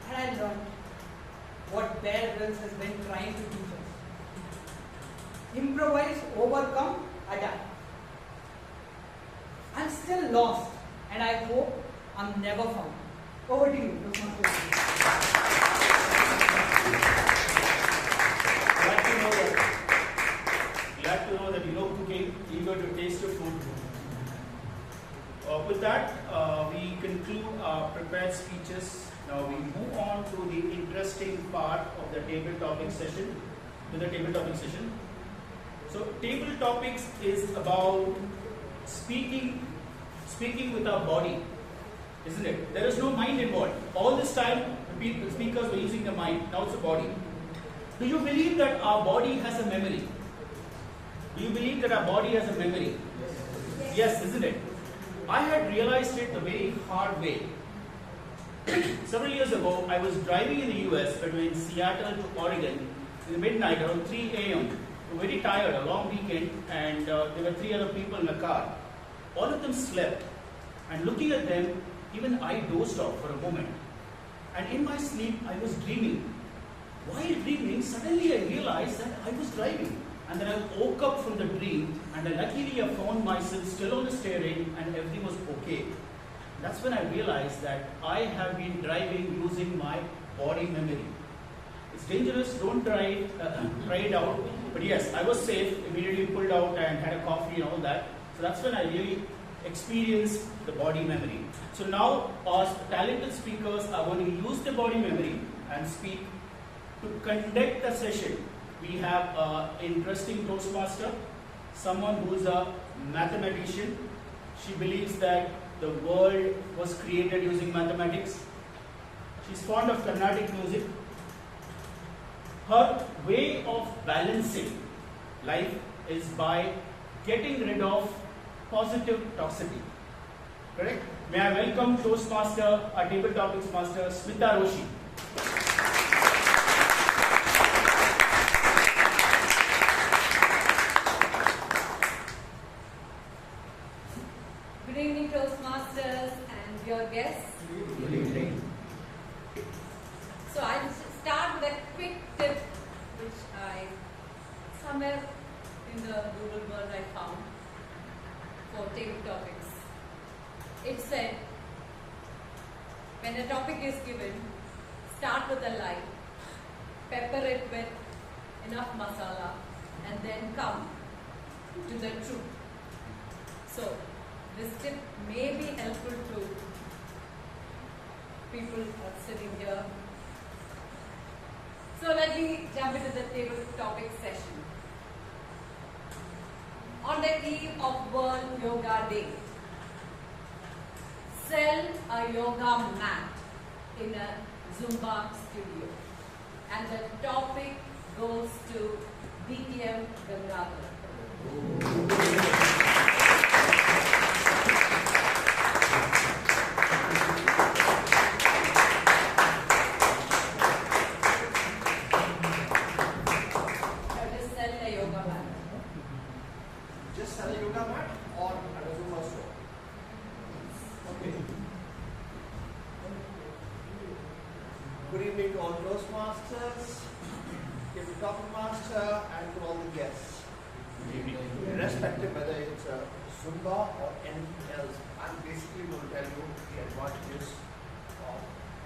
And I learned what Bear Grylls has been trying to teach us. Improvise, overcome, adapt. I'm still lost, and I hope I'm never found. Over to you, Toastmaster. Glad to know that you know cooking, eager to taste your food. With that, we conclude our prepared speeches. Now we move on to the interesting part of the table topic session. So table topics is about speaking with our body, isn't it? There is no mind involved. All this time, the speakers were using the mind. Now it's the body. Do you believe that our body has a memory? Do you believe that our body has a memory? Yes, isn't it? I had realized it the very hard way. Several years ago, I was driving in the US between Seattle to Oregon in the midnight around 3 a.m. We were very tired, a long weekend, and there were 3 other people in the car. All of them slept, and looking at them, even I dozed off for a moment. And in my sleep, I was dreaming. While dreaming, suddenly I realized that I was driving. And then I woke up from the dream, and luckily I found myself still on the steering, and everything was okay. That's when I realized that I have been driving using my body memory. It's dangerous, don't try it out. But yes, I was safe, immediately pulled out and had a coffee and all that. So that's when I really experienced the body memory. So now our talented speakers are going to use the body memory and speak to conduct the session. We have an interesting Toastmaster, someone who is a mathematician. She believes that the world was created using mathematics. She's fond of Carnatic music. Her way of balancing life is by getting rid of positive toxicity. Correct? May I welcome Toastmaster, our table topics master, Smitha Roshy. Good evening, Toastmasters and your guests. Good evening. So I'll start with a quick tip which I, somewhere in the Google world I found for table topics. It said, when a topic is given, start with a lie, pepper it with enough masala, and then come to the truth. So, this tip may be helpful to people who are sitting here. So let me jump into the table topic session. On the eve of World Yoga Day, sell a yoga mat in a Zumba studio. And the topic goes to BTM Gangadhar. Good evening to all Toastmasters, table topic master, and to all the guests. Irrespective whether it's a Zumba or anything else, I'm basically going to tell you the advantages of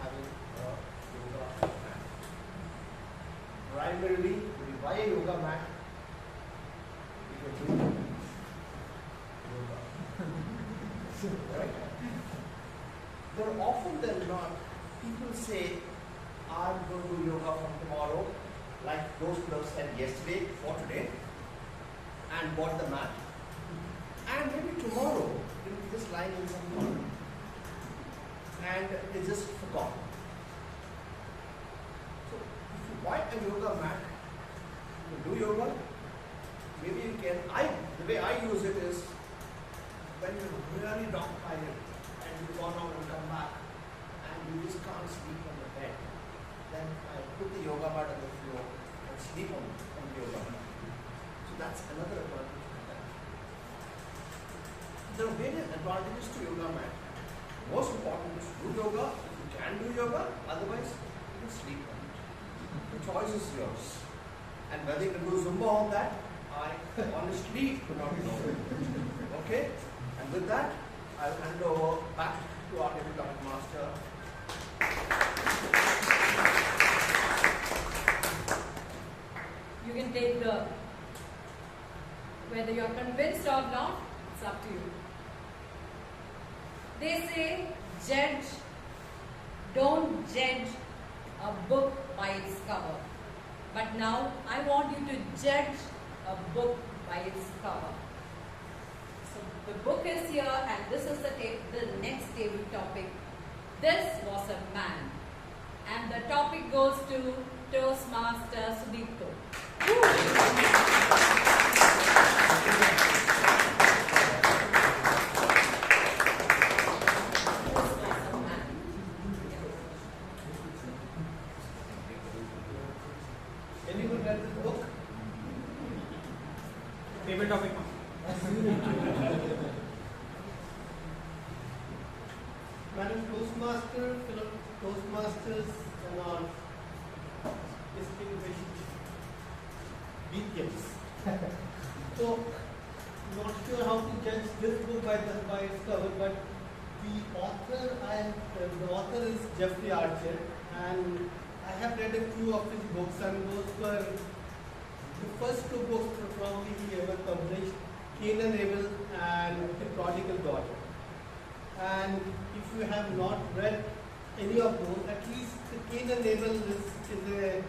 having a yoga mat. Primarily, when you buy a yoga mat, you can do yoga. Right? But often than not, people say, I'm going to do yoga from tomorrow, like those who have said yesterday for today, and bought the mat. And maybe tomorrow, it will be just lying in some corner. And they just forgot. So, if you buy a yoga mat, you can do yoga. Maybe you can, the way I use it is, when you're really dog tired, and you've gone out and come back, and you just can't sleep on the bed, then I put the yoga mat on the floor and sleep on the yoga mat. So that's another advantage of that. There are various advantages to yoga mat. Most important is do yoga. If you can do yoga, otherwise you can sleep on it. The choice is yours. And whether you can do Zumba on that, I honestly do not know. Okay? And with that, I'll hand over back to our table topic master. You can take whether you are convinced or not, it's up to you. They say, don't judge a book by its cover. But now, I want you to judge a book by its cover. So, the book is here and this is the next table topic. This was a man. And the topic goes to Toastmaster Sudipto. Anyone read this book? Table topic. Madam Toastmaster, fellow Toastmasters, and our distinguished BTMs. So, not sure how to judge this book by its cover, but the author is Jeffrey Archer, and I have read a few of his books, and those were the first two books probably he ever published, Cain and Abel and The Prodigal Daughter. And if you have not read any of those, at least the Cain and Abel is a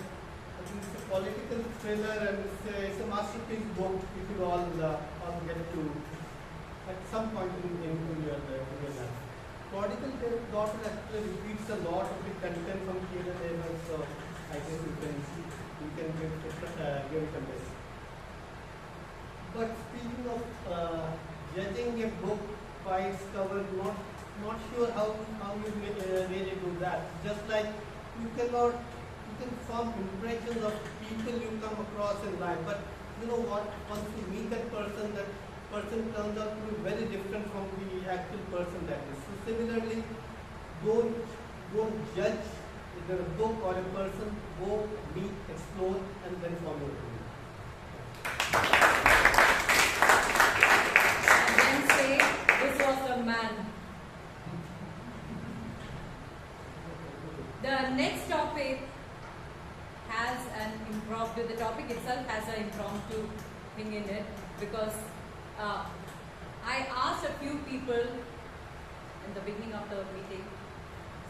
political thriller, and it's a masterpiece book you could all get to at some point in your life. Prodigal daughter actually repeats a lot of the content from here and there, so I guess you can give it a miss. But speaking of judging a book by its cover, not sure how you really do that. Just like you can form impressions of people you come across in life, but you know what? Once you meet that person turns out to be very different from the actual person that is. So similarly, don't judge either a book or a person. Go meet, explore, and then form your opinion. And then say, this was a man. The next topic has an impromptu, the topic itself has an impromptu thing in it, because I asked a few people in the beginning of the meeting,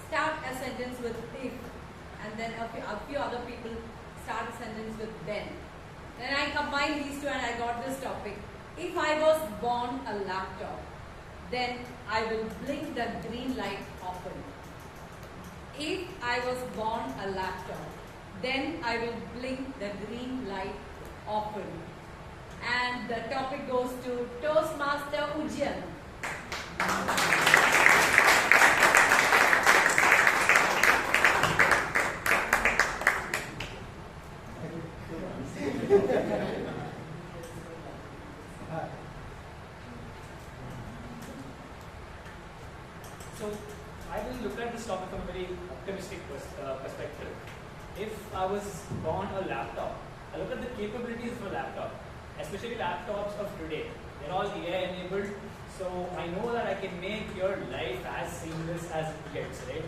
start a sentence with if, and then a few other people start a sentence with then. Then I combined these two and I got this topic. If I was born a laptop, then I will blink the green light often. If I was born a laptop, then I will blink the green light often. And the topic goes to Toastmaster Ujjan. So I will look at this topic from a very optimistic perspective. If I was born a laptop, I look at the capabilities of a laptop, especially laptops of today. They're all AI enabled, so I know that I can make your life as seamless as it gets, right?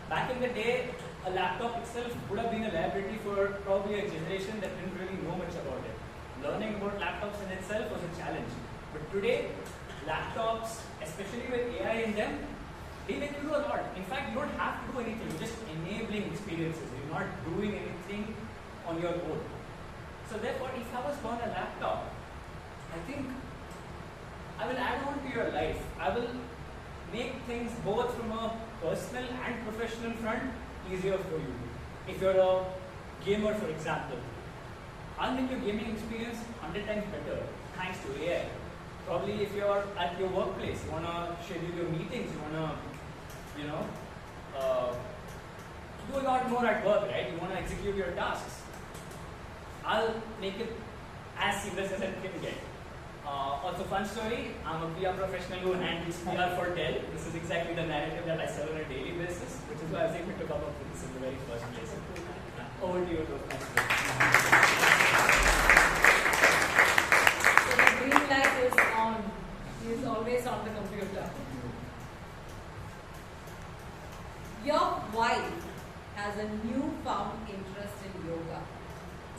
Back in the day, a laptop itself would have been a liability for probably a generation that didn't really know much about it. Learning about laptops in itself was a challenge. But today, laptops, especially with AI in them, they let you do a lot. In fact, you don't have to do anything. You're just enabling experiences. You're not doing anything on your own. So therefore, if I was born a laptop, I think I will add on to your life. I will make things both from a personal and professional front easier for you. If you're a gamer, for example, I'll make your gaming experience 100 times better thanks to AI. Probably if you're at your workplace, you want to schedule your meetings, you want to, do a lot more at work, right? You want to execute your tasks. I'll make it as seamless as it can get. Also, fun story, I'm a PR professional who handles PR for Dell. This is exactly the narrative that I sell on a daily basis, which is why I was able to come up with this in the very first place. Over to you, Toastmaster. So the green light is on. He is always on the computer. Your wife has a newfound interest in yoga.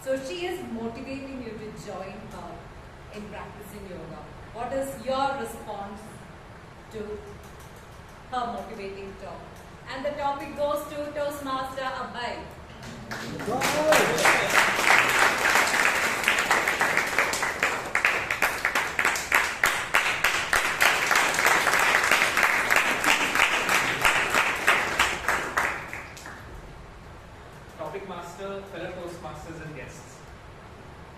So she is motivating you to join her in practicing yoga. What is your response to her motivating talk? And the topic goes to Toastmaster Abhay. Topic Master, fellow Toastmasters and guests.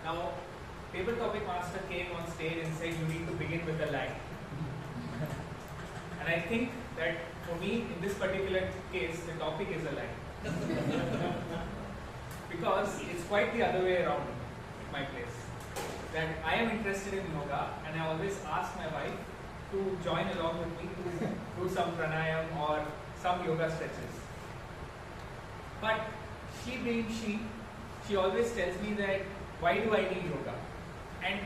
Now, Paper Topic Master came on stage and said you need to begin with a line. And I think that for me, in this particular case, the topic is a line. Because it's quite the other way around at my place. That I am interested in yoga and I always ask my wife to join along with me to do some pranayam or some yoga stretches. But she being she always tells me that why do I need yoga? And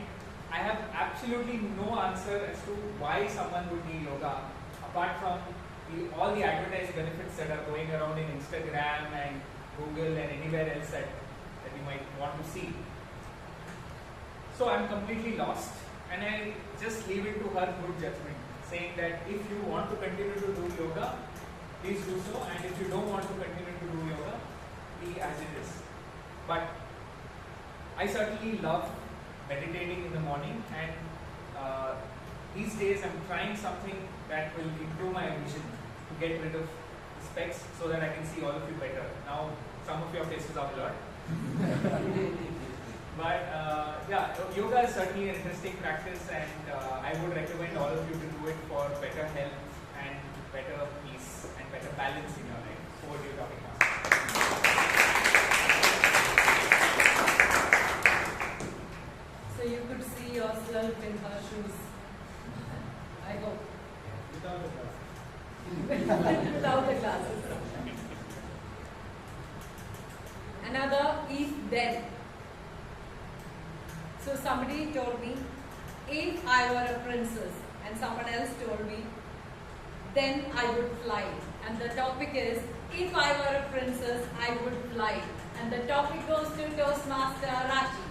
I have absolutely no answer as to why someone would need yoga apart from all the advertised benefits that are going around in Instagram and Google and anywhere else that you might want to see. So I'm completely lost and I just leave it to her good judgment, saying that if you want to continue to do yoga, please do so, and if you don't want to continue to do yoga, be as it is. But I certainly love meditating in the morning, and these days I'm trying something that will improve my vision to get rid of the specs so that I can see all of you better. Now, some of your faces are blurred. But yeah, yoga is certainly an interesting practice, and I would recommend all of you to do it for better health and better peace and better balance in your life. Over to you, Dr. Master. So you could see yourself in her shoes. I hope. Without the glasses. Without the glasses. Another if then. So somebody told me, if I were a princess, and someone else told me, then I would fly. And the topic is, if I were a princess, I would fly. And the topic goes to Toastmaster Roshy.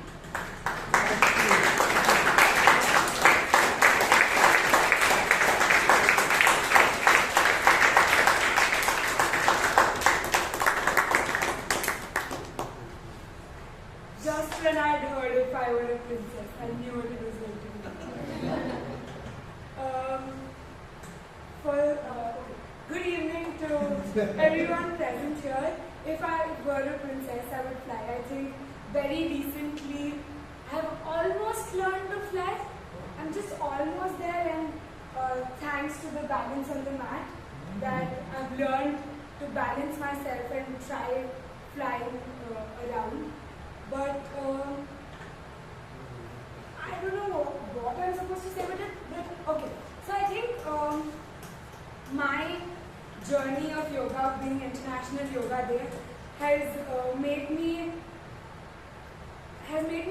Just when I had heard if I were a princess, I knew what it was going to be. Good evening to everyone present here. If I were a princess, I would fly. I think very recently I have almost learned to fly. I'm just almost there, and thanks to the balance on the mat, that I've learned to balance myself and try flying around. But I don't know what I'm supposed to say with it, but okay. So I think my journey of yoga, being International Yoga Day, has made me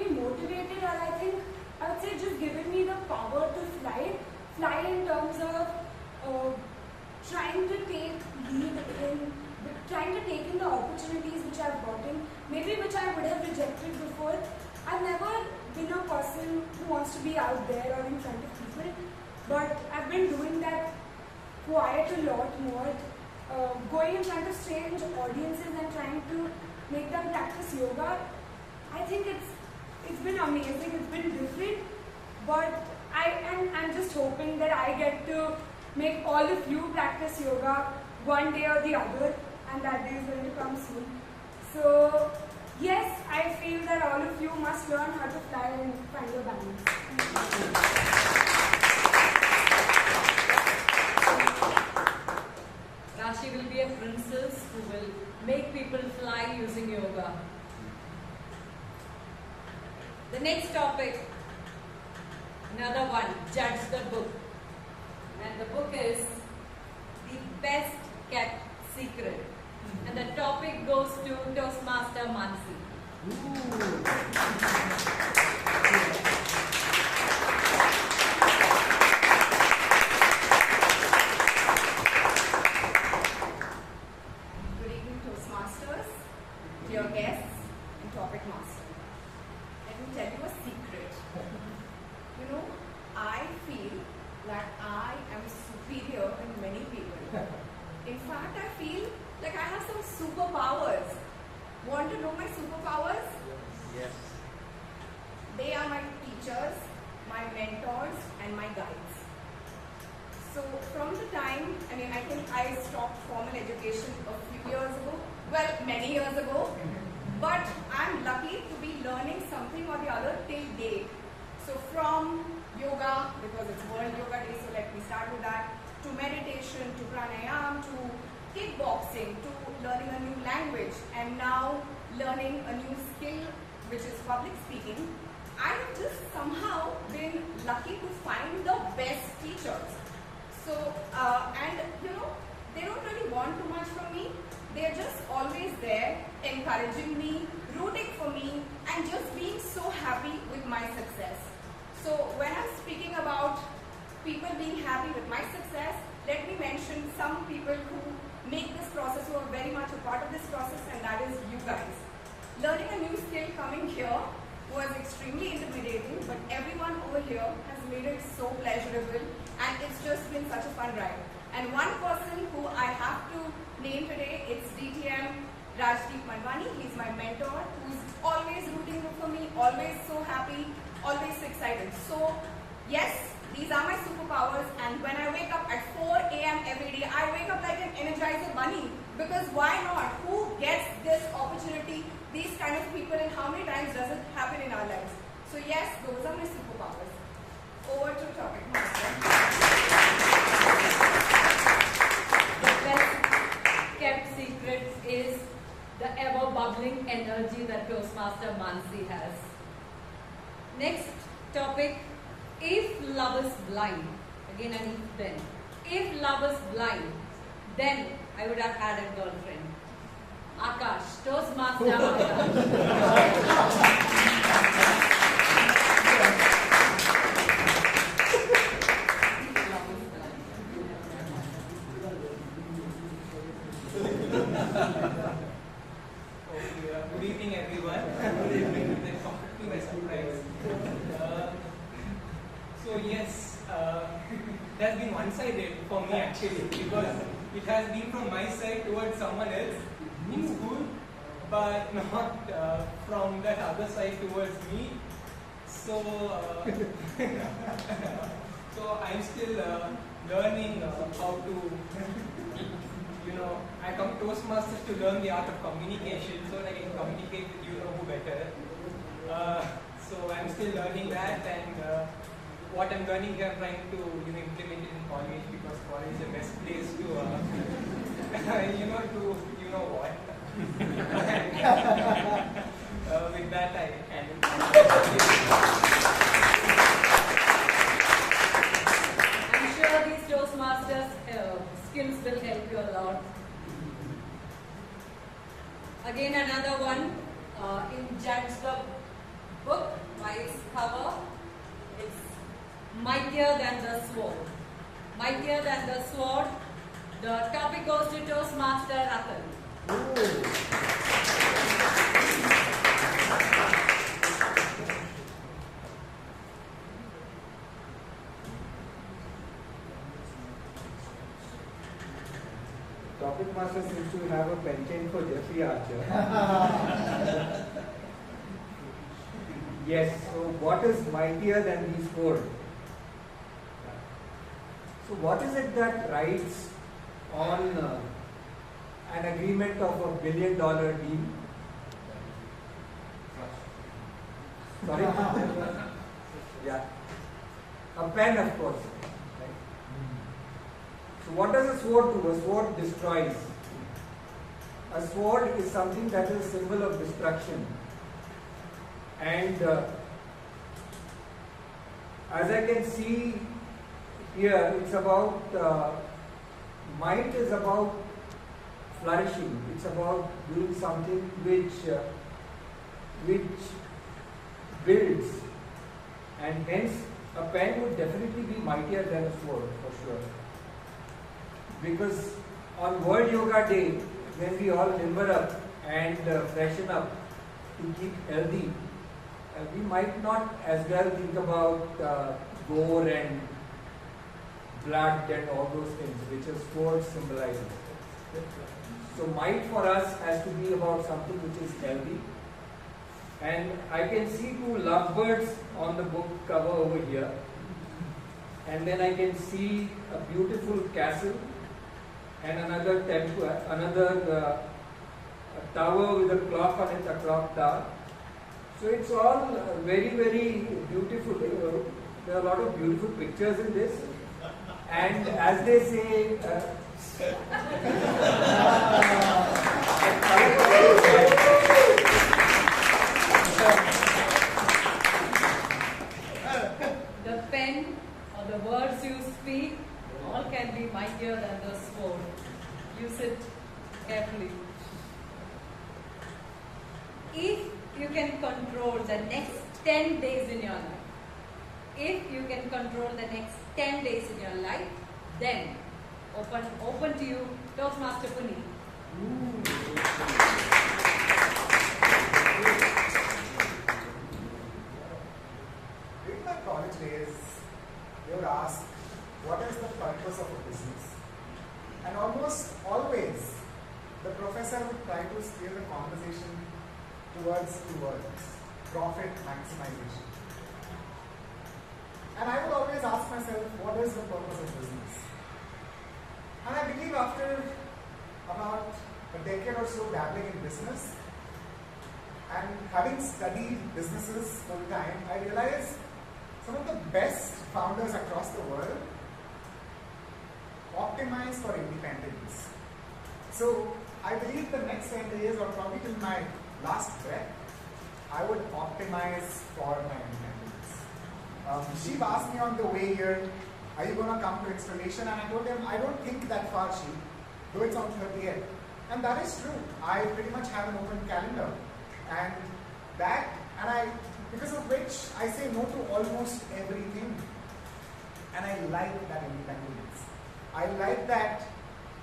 motivated, or I think I would say just given me the power to fly in terms of trying to take lead in, trying to take in the opportunities which I've gotten, maybe which I would have rejected before. I've never been a person who wants to be out there or in front of people, but I've been doing that quite a lot more, going in front of strange audiences and trying to make them practice yoga. I think it's been amazing, it's been different, but I'm just hoping that I get to make all of you practice yoga one day or the other, and that day is going to come soon. So yes, I feel that all of you must learn how to fly and find your balance. Roshy will be a princess who will make people fly using yoga. The next topic, another one, judge the book. And the book is The Best Kept Secret. And the topic goes to Toastmaster Moncy. Good evening, Toastmasters, dear guests, and topic master. Let me tell you a secret. You know, I feel that I am superior than many people. In fact, I feel like I have some superpowers. Want to know my superpowers? Yes. They are my teachers, my mentors, and my guides. So from the time, I think I stopped formal education a few years ago, well, many years ago, but I'm lucky to be learning something or the other till date. So from yoga, because it's World Yoga Day, so let me start with that, to meditation, to pranayam, to kickboxing, to learning a new language, and now learning a new skill, which is public speaking. I have just somehow been lucky to find the best teachers. So, and you know, they don't really want too much from me. They're just always there, encouraging me, rooting for me, and just being so happy with my success. So when I'm speaking about people being happy with my success, let me mention some people who make this process, who are very much a part of this process, and that is you guys. Learning a new skill coming here was extremely intimidating, but everyone over here has made it so pleasurable, and it's just been such a fun ride. And one person who I have to name today, it's DTM Rajdeep Manwani. He's my mentor, who's always rooting for me, always so happy, always excited. So yes, These are my superpowers, and when I wake up at 4 a.m. every day, I wake up like an energizer bunny. Because why not? Who gets this opportunity, these kind of people, and how many times does it happen in our lives? So yes, those are my superpowers. Over to topic master. The best kept secret is the ever bubbling energy that Toastmaster Manwani has. Next topic, if love is blind. Again an if then. If love is blind, then I would have had a girlfriend. Akash, Toastmaster Akash. Good evening, everyone. Good evening. Thanks for my surprise. So yes, it has been one-sided for me actually, because it has been from my side towards someone else in school, but not from that other side towards me. So, so I'm still learning how to. I come to Toastmasters to learn the art of communication so that I can communicate with you who better. So I'm still learning that, and what I'm learning here, I'm trying to implement it in college, because college is the best place to what. With that I can. I'm sure these Toastmasters skills will help you a lot. Again, another one in Gajendra book, by its cover, it's mightier than the sword. Mightier than the sword. The topic goes to Toastmaster Taran. Topic master seems to have a penchant for Jeffrey Archer. Yes, so what is mightier than the sword? So what is it that rides on an agreement of $1 billion deal? Sorry? Yeah. A pen, of course. Right? So what does a sword do? A sword destroys. A sword is something that is a symbol of destruction. And as I can see here, it's about, might is about flourishing. It's about doing something which builds, and hence a pen would definitely be mightier than a sword, for sure. Because on World Yoga Day, when we all limber up and freshen up to keep healthy, we might not as well think about gore and blood and all those things which a sword symbolizes. So might for us has to be about something which is healthy. And I can see two lovebirds on the book cover over here. And then I can see a beautiful castle and another temple, a tower with a clock on it, a clock tower. So it's all very, very beautiful. There are a lot of beautiful pictures in this. And as they say, the pen or the words you speak all can be mightier than the sword. Use it carefully. If you can control the next 10 days in your life, if you can control the next 10 days in your life, then open to you, Toastmaster Puneet. During my college days, they would ask, what is the purpose of a business? And almost always, the professor would try to steer the conversation towards two words: profit maximization. And I will always ask myself, what is the purpose of business? And I believe after about a decade or so dabbling in business and having studied businesses full time, I realized some of the best founders across the world optimize for independence. So I believe the next 10 years, or probably till my last breath, I would optimize for my independence. She asked me on the way here, are you going to come to installation? And I told him, I don't think that far, She. Though it's on 30th. And that is true. I pretty much have an open calendar. And because of which I say no to almost everything. And I like that independence. I like that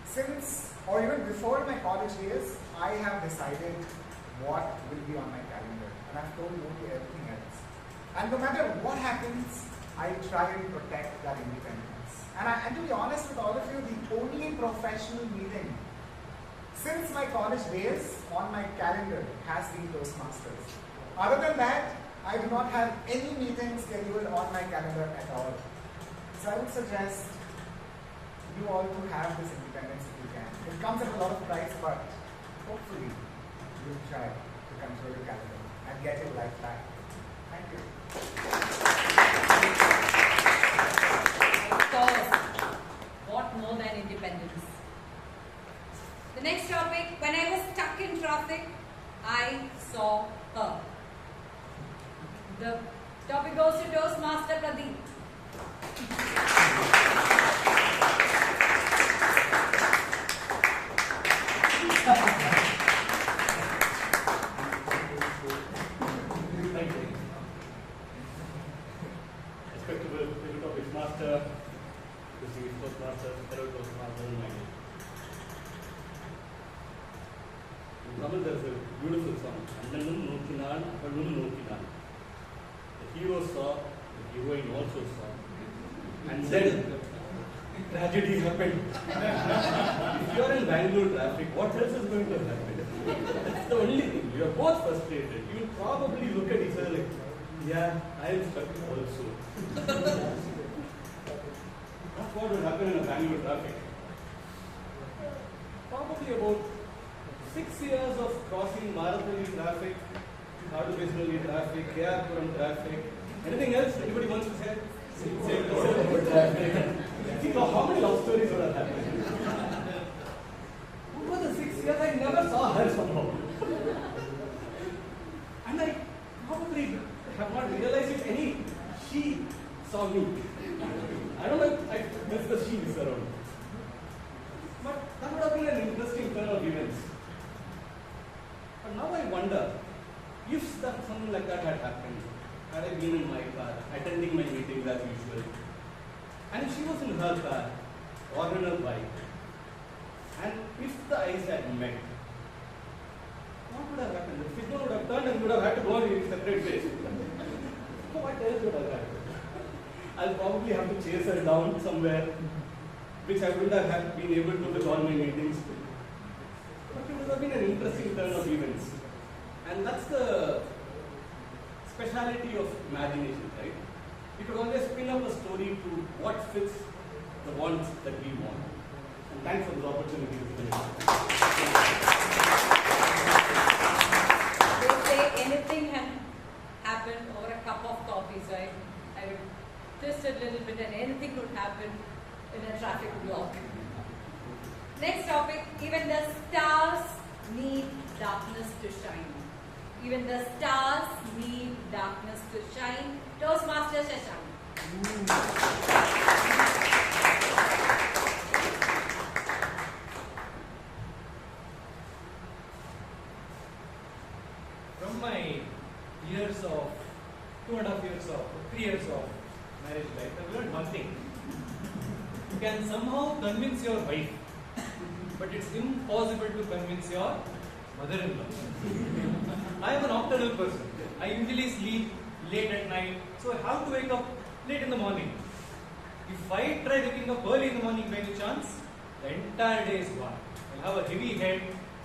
since, or even before my college days, I have decided what will be on my calendar. And I've told no to everything else. And no matter what happens, I try and protect that independence. And to be honest with all of you, the only professional meeting since my college days on my calendar has been Toastmasters. Other than that, I do not have any meetings scheduled on my calendar at all. So I would suggest you all to have this independence if you can. It comes at a lot of price, but hopefully you'll try to control your calendar and get your life back. Thank you. Of course, what more than independence? The next topic, when I was stuck in traffic, I saw her. The topic goes to Toastmaster Pradeep. Thank you. Respectable Toastmaster, distinguished Toastmaster, fellow Toastmaster, my name. In Tamil, there's a beautiful song. Annanum Nokinan, Apanum Nokinan. The hero saw, the heroine also saw. And then tragedy happened. If you're in Bangalore traffic, what else is going to happen? That's the only thing. You're both frustrated. You'll probably look at each other like, yeah, I'm stuck also. That's what will happen in a Bangalore traffic. Probably about 6 years of crossing Marathahalli traffic, Kadubesnalli traffic, Keyapuram traffic. Anything else anybody wants to say? Traffic. Think of how many love stories would have happened. Over the 6 years, I never saw her somehow. And I probably have not realized if any she saw me. I don't know if I missed the she is around. But that would have been an interesting turn of events. But now I wonder if something like that had happened, had I been in my car, attending my meetings as usual, and if she was in her car or in her bike, and if the eyes had met, what would have happened? The signal would have turned and would have had to go in separate ways. So what else would have happened? I'll probably have to chase her down somewhere, which I wouldn't have been able to with all my meetings. But it would have been an interesting turn of events. And that's the speciality of imagination, right? You could always spin up a story to what fits the wants that we want. And thanks for this opportunity to finish. They say anything can happen over a cup of coffee, right? I would twist it a little bit and anything could happen in a traffic block. Next topic, even the stars need darkness to shine. Even the stars need darkness to shine. Toastmaster Shashank. From my years of 2.5 years of 3 years of marriage life, I've learned one thing. You can somehow convince your wife, but it's impossible to convince your mother-in-law. I am a nocturnal person. I usually sleep late at night, so I have to wake up late in the morning. If I try waking up early in the morning by any chance, the entire day is gone. I'll have a heavy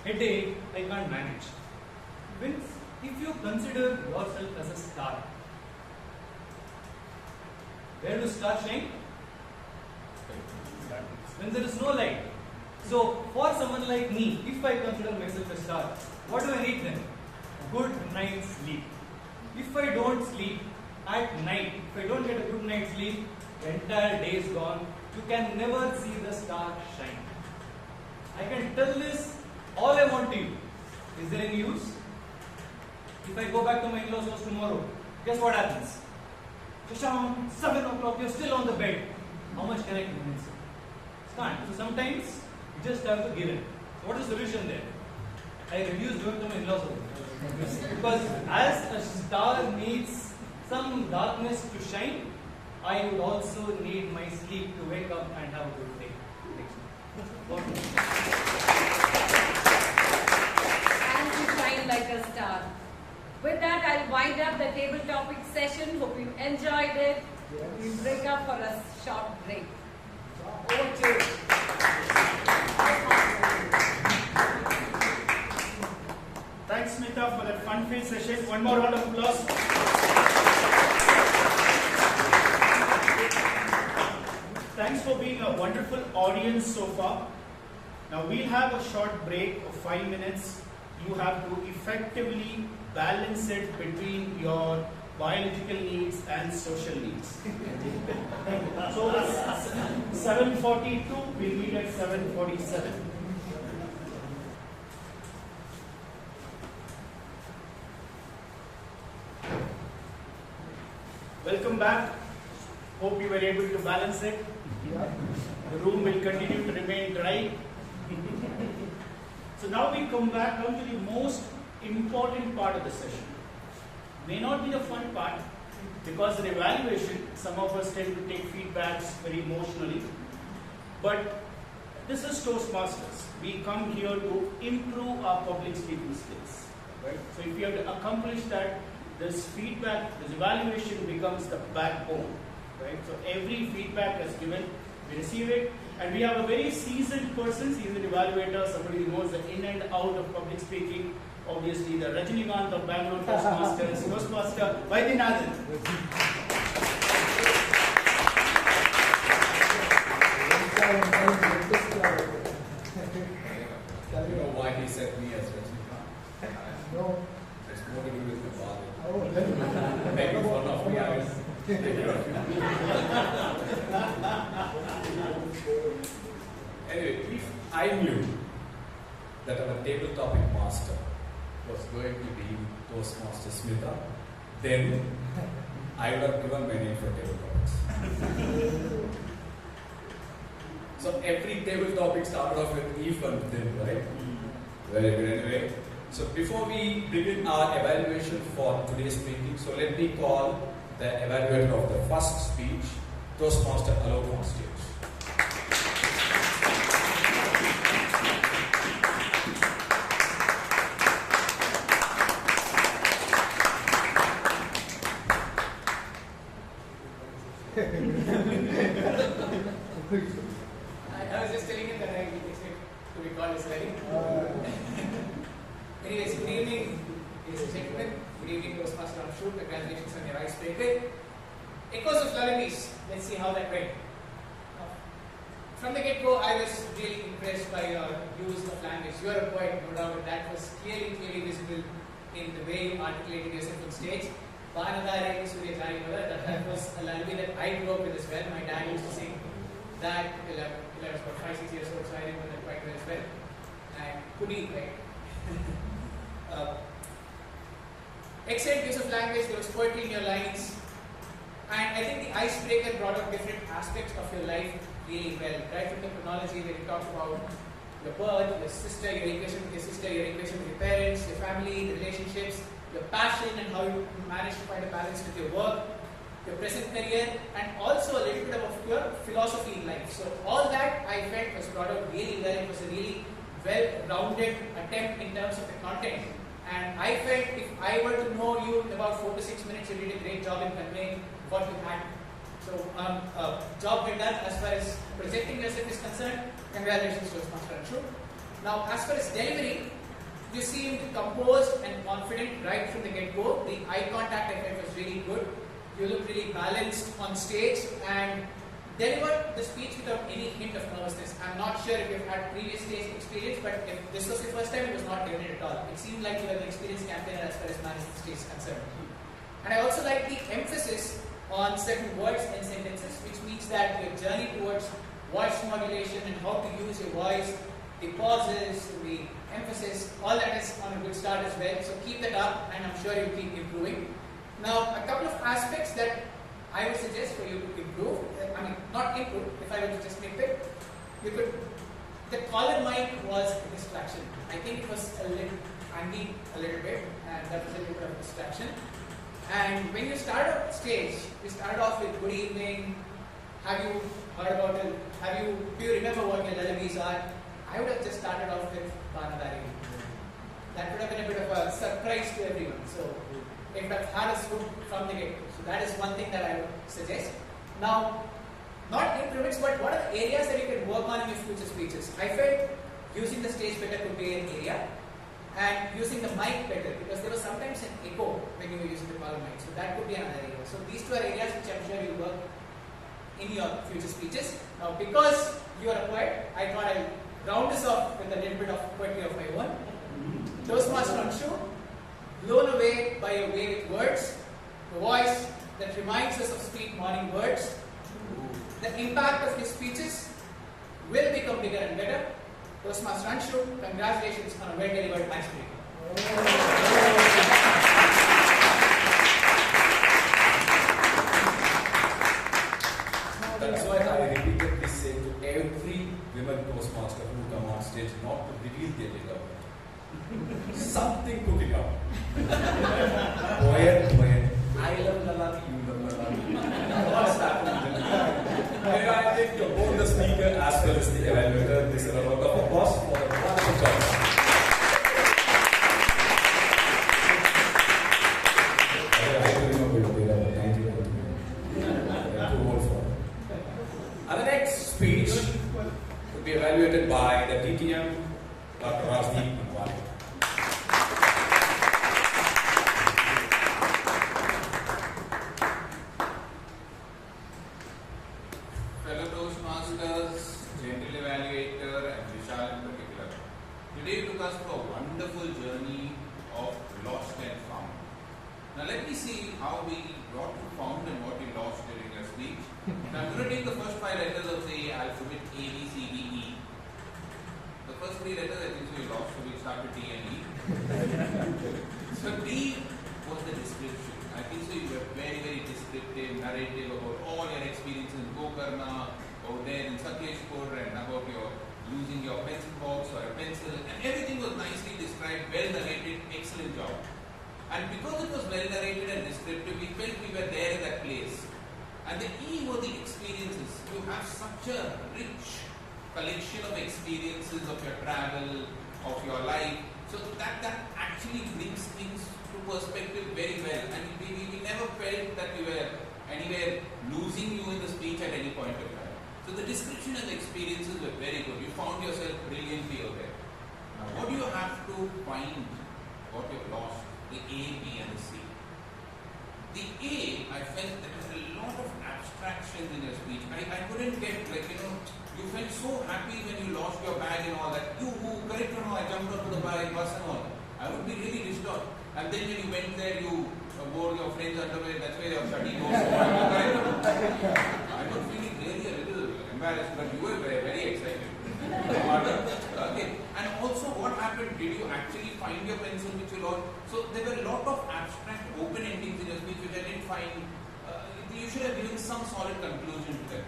headache, I can't manage. Vince, if you consider yourself as a star, Where do stars shine? When there is no light. So, for someone like me, if I consider myself a star, what do I need then? Good night's sleep. If I don't sleep at night, if I don't get a good night's sleep, the entire day is gone. You can never see the star shine. I can tell this all I want to you. Is there any use? If I go back to my in-laws house tomorrow, guess what happens? Chiranth, 7 o'clock, you're still on the bed. How much can I convince you? Can't. So sometimes you just have to give in. So what is the solution there? I reduce going to my in-laws house. Because as a star needs some darkness to shine, I would also need my sleep to wake up and have a good day. And to shine like a star. With that, I'll wind up the table topic session. Hope you enjoyed it. We'll break up for a short break. Over to you. Thanks, Smitha, for that fun-filled session. One more round of applause. Thanks for being a wonderful audience so far. Now we'll have a short break of 5 minutes. You have to effectively balance it between your biological needs and social needs. So 7:42, we'll meet at 7:47. Welcome back. Hope you were able to balance it. The room will continue to remain dry. So now we come to the most important part of the session. May not be the fun part, because in evaluation, some of us tend to take feedbacks very emotionally. But this is Toastmasters. We come here to improve our public speaking skills. Right? So if you have to accomplish that, this feedback, this evaluation becomes the backbone. Right? So every feedback is given, we receive it, and we have a very seasoned person, seasoned evaluator, somebody who knows the in and out of public speaking. Obviously, the Rajdeep of Bangalore Toastmasters, Toastmaster Vaidyanathan. You know why he said me as Rajdeep? No. It's more to do with my father. Oh, then. Making fun of me, I was Anyway, if I knew that our table topic master was going to be Toastmaster Smitha, then I would have given my name for table topics. So every table topic started off with if and then, right? Very good. Anyway, so before we begin our evaluation for today's meeting, so let me call the evaluator of the first speech, Toastmaster Alok, on stage. I was just telling him that I expect to recall his spelling. Anyways, good evening, ladies and gentlemen. Good evening, Toastmaster Amshu. Congratulations on your icebreaker. Echoes of lullabies. Let's see how that went. From the get-go, I was really impressed by your use of language. You are a poet, no doubt, but that was clearly visible in the way you articulated yourself on stage. That was a lullaby that I grew up with as well. My dad used to sing that till I was about 5-6 years old, so I remember that quite well as well. And Kudi, right? Excellent use of language, there was poetry in your lines. And I think the icebreaker brought out different aspects of your life really well. Right from the chronology where you talked about your birth, your sister, your equation with your sister, your equation with your parents, your family, the relationships, your passion and how you manage to find a balance with your work, your present career, and also a little bit of your philosophy in life. So all that I felt was brought out really well. It was a really well-rounded attempt in terms of the content. And I felt if I were to know you in about 4 to 6 minutes, you did a great job in conveying what you had. So job well done as far as presenting yourself is concerned. Congratulations, Toastmaster Amshu. Now as far as delivery, you seemed composed and confident right from the get-go. The eye contact I felt was really good. you look really balanced on stage and delivered the speech without any hint of nervousness. I'm not sure if you've had previous stage experience, but if this was your first time, it was not given at all. It seemed like you were an experienced campaigner as far as managing the stage is concerned. And I also like the emphasis on certain words and sentences, which means that your journey towards voice modulation and how to use your voice, the pauses, the emphasis, all that is on a good start as well. So keep that up, and I'm sure you'll keep improving. Now, a couple of aspects that I would suggest for you to improve, I mean, not improve, if I were to just nitpick, the collar mic was a distraction. I think it was a little handy a little bit, and that was a little bit of a distraction. And when you start off stage, you start off with good evening, have you heard about it, do you remember what your lullabies are? I would have just started off with Bangalore. That would have been a bit of a surprise to everyone. So it would have had us good from the get-go. So that is one thing that I would suggest. Now, not improvements, but what are the areas that you can work on in your future speeches? I felt using the stage better could be an area, and using the mic better, because there was sometimes an echo when you were using the collar mic. So that could be another area. So these two are areas which I'm sure you'll work in your future speeches. Now, because you are acquired, I thought I'll round this off with a little bit of poetry of my own. Toastmaster Amshu, blown away by your way with words, the voice that reminds us of sweet morning words. The impact of his speeches will become bigger and better. Toastmaster Amshu, congratulations on a well-delivered matchmaking. That's why I repeatedly say to every women Toastmaster who come on stage not to reveal their data. Something cooking up. Poet. I love Lalani, you love Lalani. What's happening? And I think both the speaker as well as the evaluator deserve a lot of applause for the wonderful job. And the next speech will be evaluated by the DTM, Dr. Rajdeep and Manwani. Fellow Toastmasters, gentle evaluator and Vishal in particular. Today you took us through a wonderful journey of lost and found. Now let me see how we got to found and what we lost during your speech. Now I'm going to take the first 5 letters of the alphabet A, B, C, D, E. The first 3 letters I think so we lost, so we'll start with D and E. So D was the description. I think so you were very, very descriptive, narrative about all your experiences in Gokarna, over there in Sakleshpur, and about your using your pencil box or a pencil, and everything was nicely described, well narrated, excellent job. And because it was well narrated and descriptive, we felt we were there in that place. And the E were the experiences. You have such a rich collection of experiences of your travel, of your life. So that actually brings things to perspective very well. And we never felt that we were anywhere losing you in the speech at any point of time. So the description and the experiences were very good. You found yourself brilliantly out there. Now what do you have to find what you've lost? The A, B and the C. The A, I felt there was a lot of abstractions in your speech. I couldn't get, you felt so happy when you lost your bag and all that. Correct or no, I jumped onto the bus and all. I would be really disturbed. And then when you went there, you wore your friend's underwear, that's where your study goes. Correct or no? I was feeling really a little embarrassed, but you were very, very excited. Okay. And also, what happened? Did you actually find your pencil which you lost? So there were a lot of abstract open endings in your speech which I didn't find. You should have given some solid conclusion to them.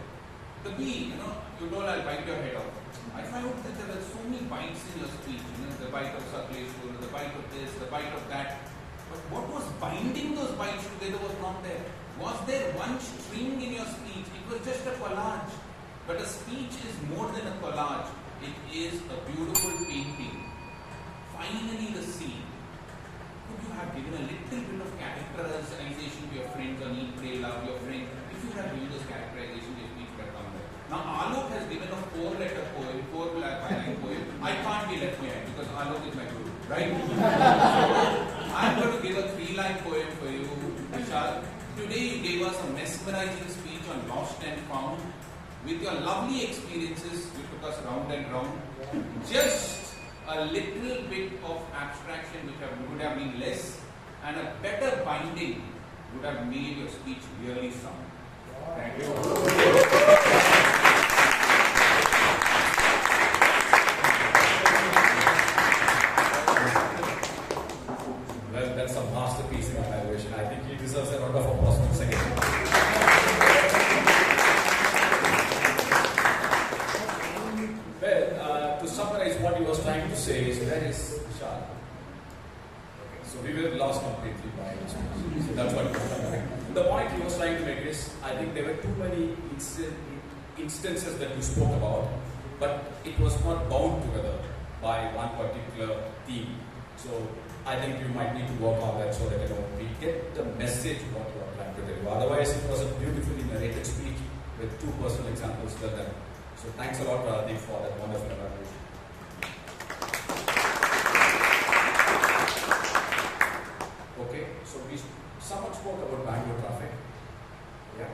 The B, you told I'll bite your head off. I found that there were so many bites in your speech. The bite of Sakleshpur, the bite of this, the bite of that. But what was binding those bites together was not there. Was there one string in your speech? It was just a collage. But a speech is more than a collage. It is a beautiful painting. Finally, the C. Could you have given a little bit of characterization to your friends on Eat, Pray, Love your friends? If you have given those characterization, your speech would have come there. Now, Alok has given a 4-letter poem, 4-line poem. I can't be left behind because Alok is my guru, right? So, I'm going to give a 3-line poem for you, Vishal. today you gave us a mesmerizing speech on lost and found. With your lovely experiences, you took us round and round. Just a little bit of abstraction which would have been less, and a better binding would have made your speech really sound. Thank you. Well, that's a masterpiece in evaluation. I think he deserves a round of applause once again. Well, to summarize what he was trying to say is, where is Vishal? Okay, so we were lost completely by his speech. So that's what he was trying to make. The point he was trying to make is, I think there were too many instances that you spoke about, but it was not bound together by one particular theme. So I think you might need to work on that so that we get the message what you are trying to deliver. Otherwise, it was a beautifully narrated speech with two personal examples well done. So thanks a lot, Rajdeep, for that wonderful evaluation. Okay, so we somewhat spoke about Bangalore traffic. Yeah.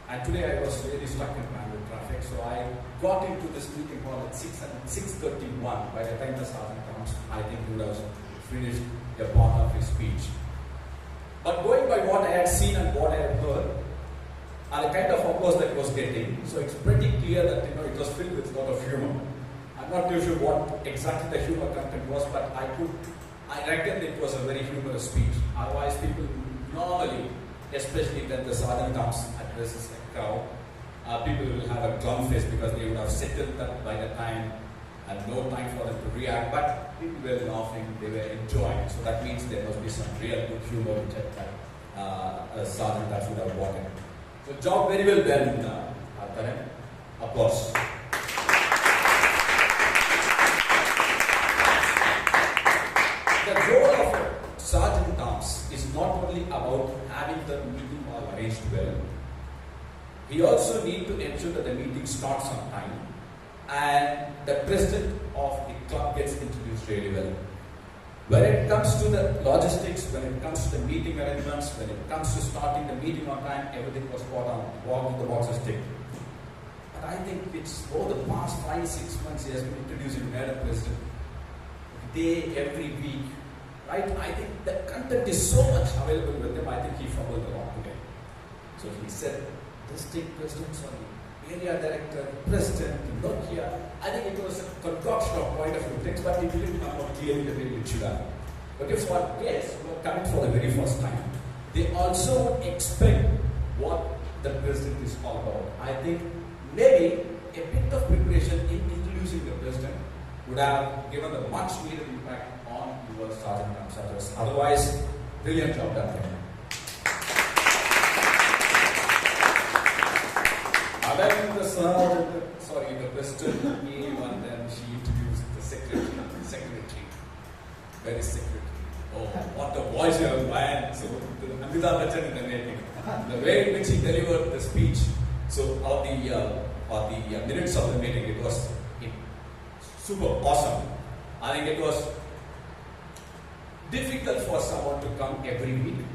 And today I was really stuck in Bangalore traffic, so I got into this meeting hall at 6:31. By the time the sergeant comes, I think he would have finished a part of his speech. But going by what I had seen and what I had heard, and the kind of applause that he was getting, so it's pretty clear that it was filled with a lot of humor. I'm not too sure what exactly the humor content was, but I reckon it was a very humorous speech. Otherwise, people normally, especially when the sergeant comes addresses a crowd, people will have a glum face because they would have settled that by the time and no time for them to react. But people were laughing, they were enjoying. So that means there must be some real good humor which a sergeant that should have brought in. So job very well done, Taran. Applause. The role of a sergeant arms is not only about having the meeting all arranged well. He also needs to ensure that the meeting starts on time and the president of the club gets introduced really well. When it comes to the logistics, when it comes to the meeting arrangements, when it comes to starting the meeting on time, everything was spot on. Walk the boxes ticked. But I think it's over the past 5-6 months he has been introducing Menon president day, every week. Right? I think the content is so much available with him, I think he fumbled a lot today. So he said, district president, area director, president, look here. I think it was a concoction of quite a few things, but it didn't come out clearly the way it should have. But if for guests who are coming for the very first time, they also expect what the president is all about. I think maybe a bit of preparation in introducing the president would have given a much needed impact on your sergeant address. Otherwise, brilliant job done. And then the president came and then she introduced the secretary. Very secretary. Oh, what a voice you have, man. So, Amitabh Bachchan in the making. The way in which he delivered the speech, so or the minutes of the meeting, it was super awesome. I think it was difficult for someone to come every week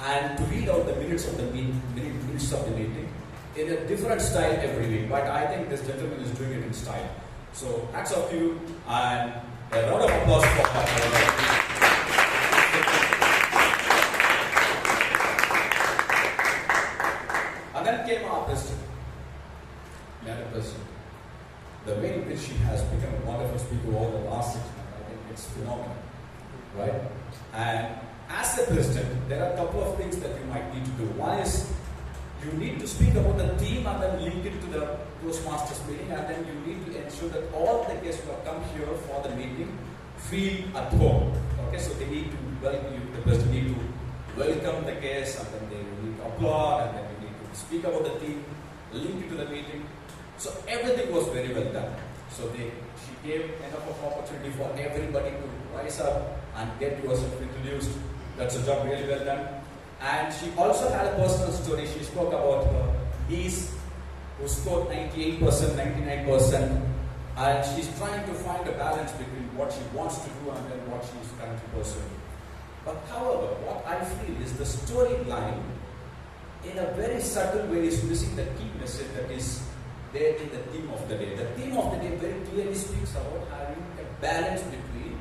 and to read out the minutes of the meeting in a different style every week. But I think this gentleman is doing it in style. So hats off to you and a round of applause for that. And then came our president, Menon president. The way in which she has become a wonderful speaker over the last 6 months, I think it's phenomenal, right? And as a president, there are a couple of things that you might need to do. One is you need to speak about the theme and then link it to the Toastmasters meeting, and then you need to ensure that all the guests who have come here for the meeting feel at home. Okay, so they need to welcome you, the president need to welcome the guests, and then they need to applaud, and then you need to speak about the theme, link it to the meeting. So everything was very well done. So she gave enough of opportunity for everybody to rise up and get yourself introduced. That's a job really well done. And she also had a personal story. She spoke about her niece who scored 98%, 99%, and she's trying to find a balance between what she wants to do and then what she is currently pursuing. But however, what I feel is the storyline in a very subtle way is missing the key message that is there in the theme of the day. The theme of the day very clearly speaks about having a balance between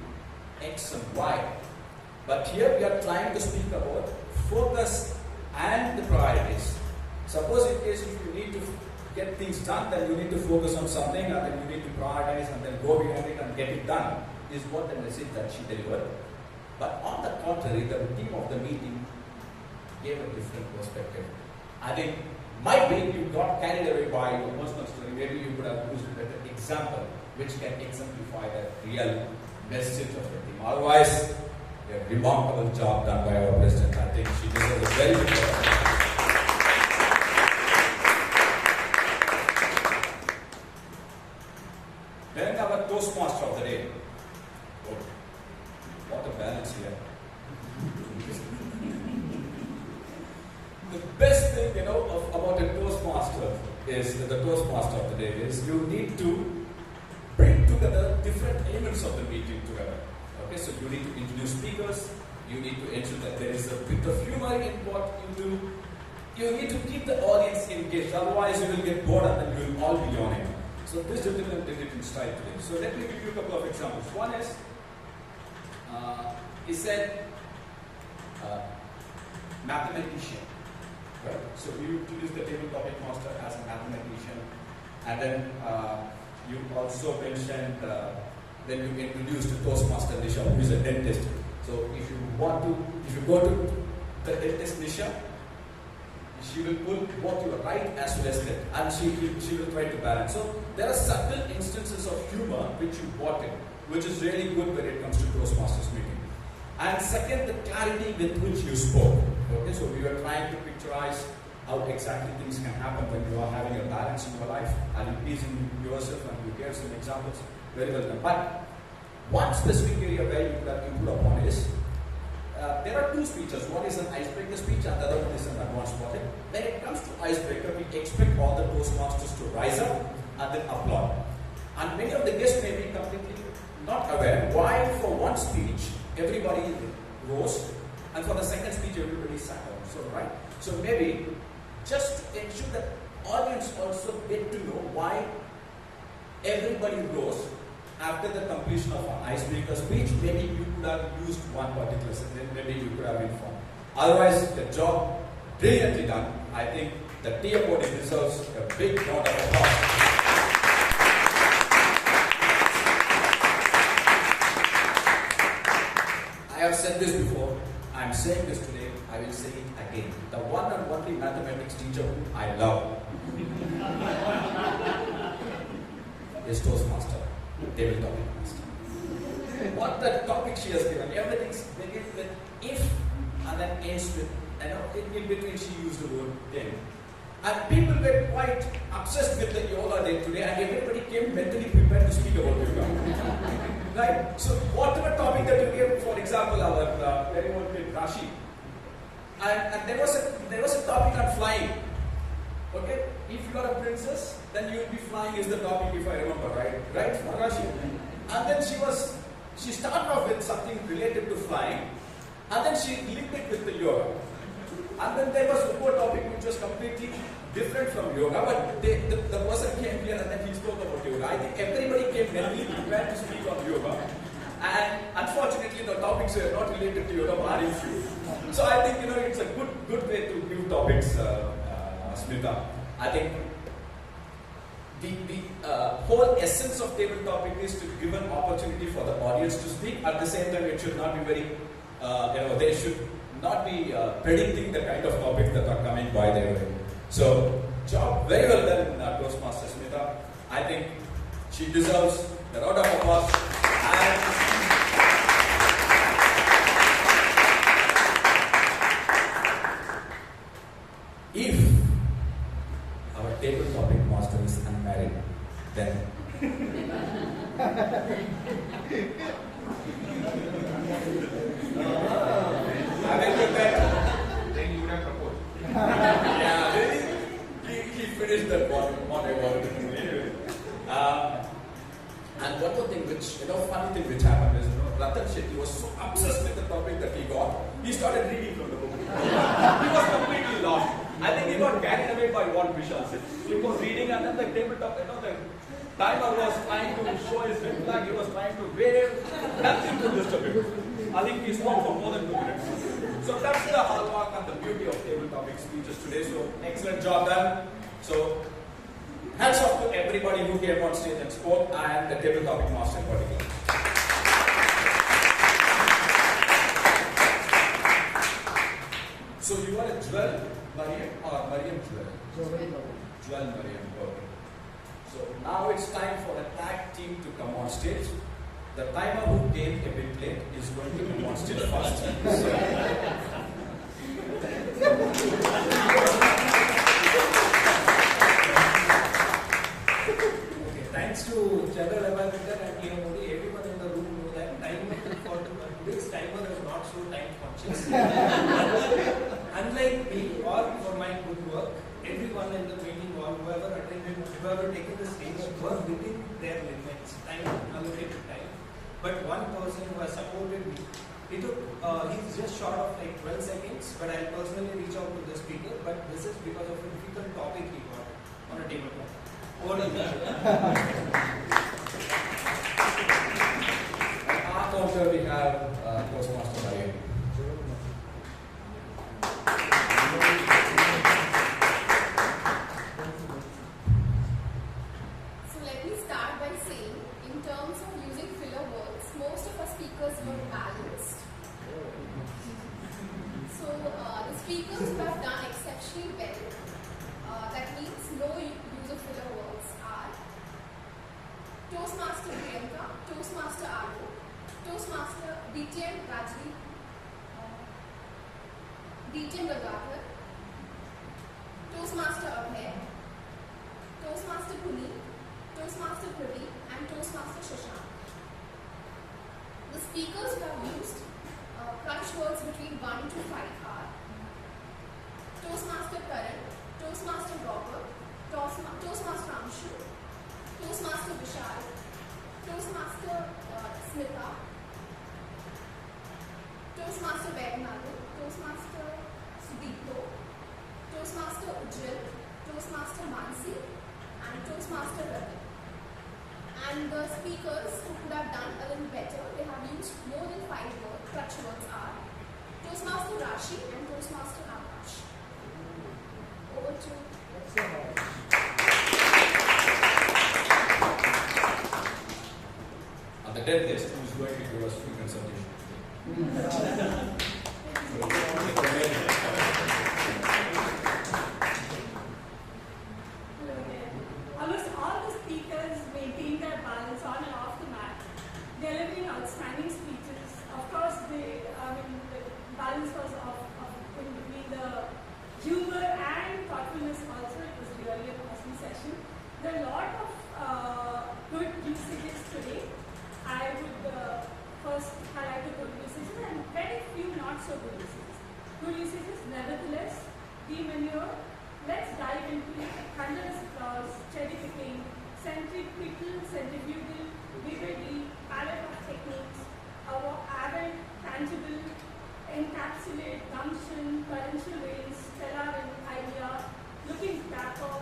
X and Y. But here we are trying to speak about focus and the priorities. Suppose in case if you need to get things done, then you need to focus on something and then you need to prioritize and then go behind it and get it done, is what the message that she delivered. But on the contrary, the theme of the meeting gave a different perspective. I think might be you got carried away by your personal story. Maybe you could have used a better example which can exemplify the real message of the theme. Otherwise, a remarkable job done by our president. I think she deserves a very good job. Then our Toastmaster of the day. Oh, what a balance here. The best thing about a Toastmaster is that the Toastmaster of the day is you need to bring together different elements of the meeting together. Okay, so you need to introduce speakers, you need to ensure that there is a bit of humor in what you do. You need to keep the audience engaged, otherwise you will get bored and then you will all be yawning. So this gentleman did it in style today. So let me give you a couple of examples. One is, he said, mathematician. Right? So you introduced the table topic master as a mathematician, and then you also mentioned, then you introduced Toastmaster Nisha, who is a dentist. So if you go to the dentist Nisha, she will pull both your right as well as left, and she will try to balance. So there are subtle instances of humor which you brought in, which is really good when it comes to Toastmasters meeting. And second, the clarity with which you spoke. Okay, so we were trying to picturize how exactly things can happen when you are having a balance in your life and increasing yourself, and you gave some examples. Very well done. But one specific area where you could have improved upon is, there are two speeches. One is an icebreaker speech and the other one is an advanced topic. When it comes to icebreaker, we expect all the Toastmasters to rise up and then applaud. And many of the guests may be completely not aware why for one speech everybody rose and for the second speech everybody sat down. So right. So maybe just to ensure that audience also get to know why everybody rose after the completion of an icebreaker speech, maybe you could have used one particular sentence, maybe you could have informed. Otherwise, the job brilliantly done. I think the tea body deserves a big round of applause. I have said this before, I am saying this today, I will say it again. The one and only mathematics teacher whom I love is Toastmaster. Table topic master. What the topic she has given, everything begins with if and then ends with, in between she used the word then. And people were quite obsessed with the yoga day today, and everybody came mentally prepared to speak about yoga. Right? So whatever topic that you gave, for example, our very own kid Roshy, and there was a topic on flying. Okay, if you are a princess, then you will be flying is the topic, if I remember right, Roshy? And then she started off with something related to flying, and then she linked it with the yoga. And then there was one more topic which was completely different from yoga, but the person came here and then he spoke about yoga. I think everybody came mentally prepared to speak on yoga. And unfortunately, the topics were not related to yoga, but few. So I think, it's a good way to give topics, Smitha. I think the whole essence of table topic is to give an opportunity for the audience to speak. At the same time, it should not be very, they should not be predicting the kind of topics that are coming by their way. So, job very well done, Toastmaster Smitha. I think she deserves a round of applause. And if our table topic master is unmarried, then then you would have proposed. Yeah, he finished that what I wanted to do. And one more thing funny thing which happened is, Ratan Shetty was so obsessed with the topic that he got, he started reading from the book. He was completely lost. And what Vishal said. He was reading and then the tabletop, the timer was trying to show his red flag, he was trying to wave. Nothing could disturb him. I think he spoke for more than 2 minutes. So that's the hallmark and the beauty of tabletop speeches today. So excellent job done. So hats off to everybody who came on stage and spoke, and the tabletop master in particular. So you are a Jewel Mariam or Mariam Jewel? Jewel Mariam. Okay. So now it's time for the tag team to come on stage. The timer who came a bit late is going to come on stage first. Okay, thanks to General Evaluator and EVALUATOR, everyone in the room know that timer for today's timer is not so time conscious. Unlike me or for my good work, everyone in the meeting or whoever attended, whoever taken the stage was within their limits, time, allocated time. But one person who has supported me, he's just short of like 12 seconds, but I'll personally reach out to the speaker, but this is because of a difficult topic he got on a tabletop. Over to you. At our counter we have Toastmaster Mariam. So let me start by saying, in terms of using filler words, most of our speakers were balanced. So the speakers who have done exceptionally well, that means no use of filler words, are Toastmaster Priyanka, Toastmaster Alok, Toastmaster DTM Rajdeep, DTM Gajendra, Toastmaster Abhay, Toastmaster Puneet, Toastmaster Pradeep, and Toastmaster Shashank. The speakers who have used crunch words between 1 to 5 are Toastmaster Taran, Toastmaster Govind, Toastmaster Amshu, Toastmaster Vishal, Toastmaster Smitha, Toastmaster Vaidyanathan, Toastmaster Toastmaster Toastmaster Moncy, and Toastmaster Rajdeep. And the speakers who could have done a little better, they have used more than 5 crutch words are Toastmaster Roshy and Toastmaster Akash. Over to And the dead guest who is going to give us free consultation. Almost all the speakers maintain their balance on and off the mat, delivering outstanding speeches. Of course, the balance was in between the humor and thoughtfulness also. It was really an awesome session. There are a lot of good usages today. I would first highlight the good usages and very few not so good usages. Good usages, nevertheless, demanure. Let's dive into thunderous applause, cherry picking, centripetal, centrifugal, vividly, palette of techniques, avid, tangible, encapsulate, gumption, torrential rains, stellar idea, looking dapper,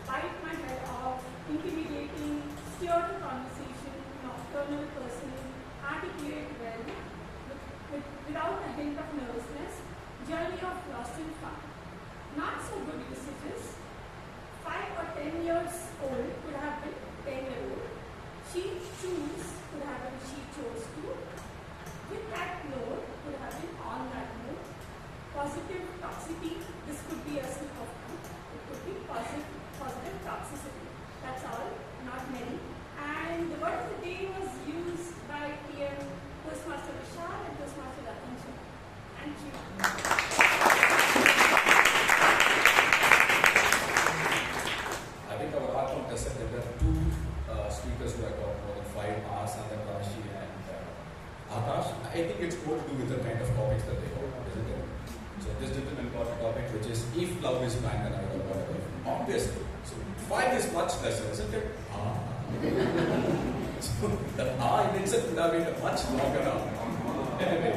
bite my head off, intimidating, steer the conversation, nocturnal person, articulate well, without a hint of nervousness, journey of lost in fun. Not so good usages. 5 or 10 years old could have been 10-year-old. She choose could have been she chose to. With that note could have been on that note. Positive toxicity, this could be a slip of tongue. It could be positive toxicity. That's all, not many. And the word of the day was used by Toastmaster Vishal and Toastmaster Amshu. Thank you. I think our art contest said that there are 2 speakers who have got more than 5 hours, and then Roshy and Akash. I think it's more to do with the kind of topics that they hold, isn't it? So this gentleman got a topic which is if love is blind, then I will got it. Obviously. So 5 is much lesser, isn't it? So the in itself would have been a much longer round. Anyway,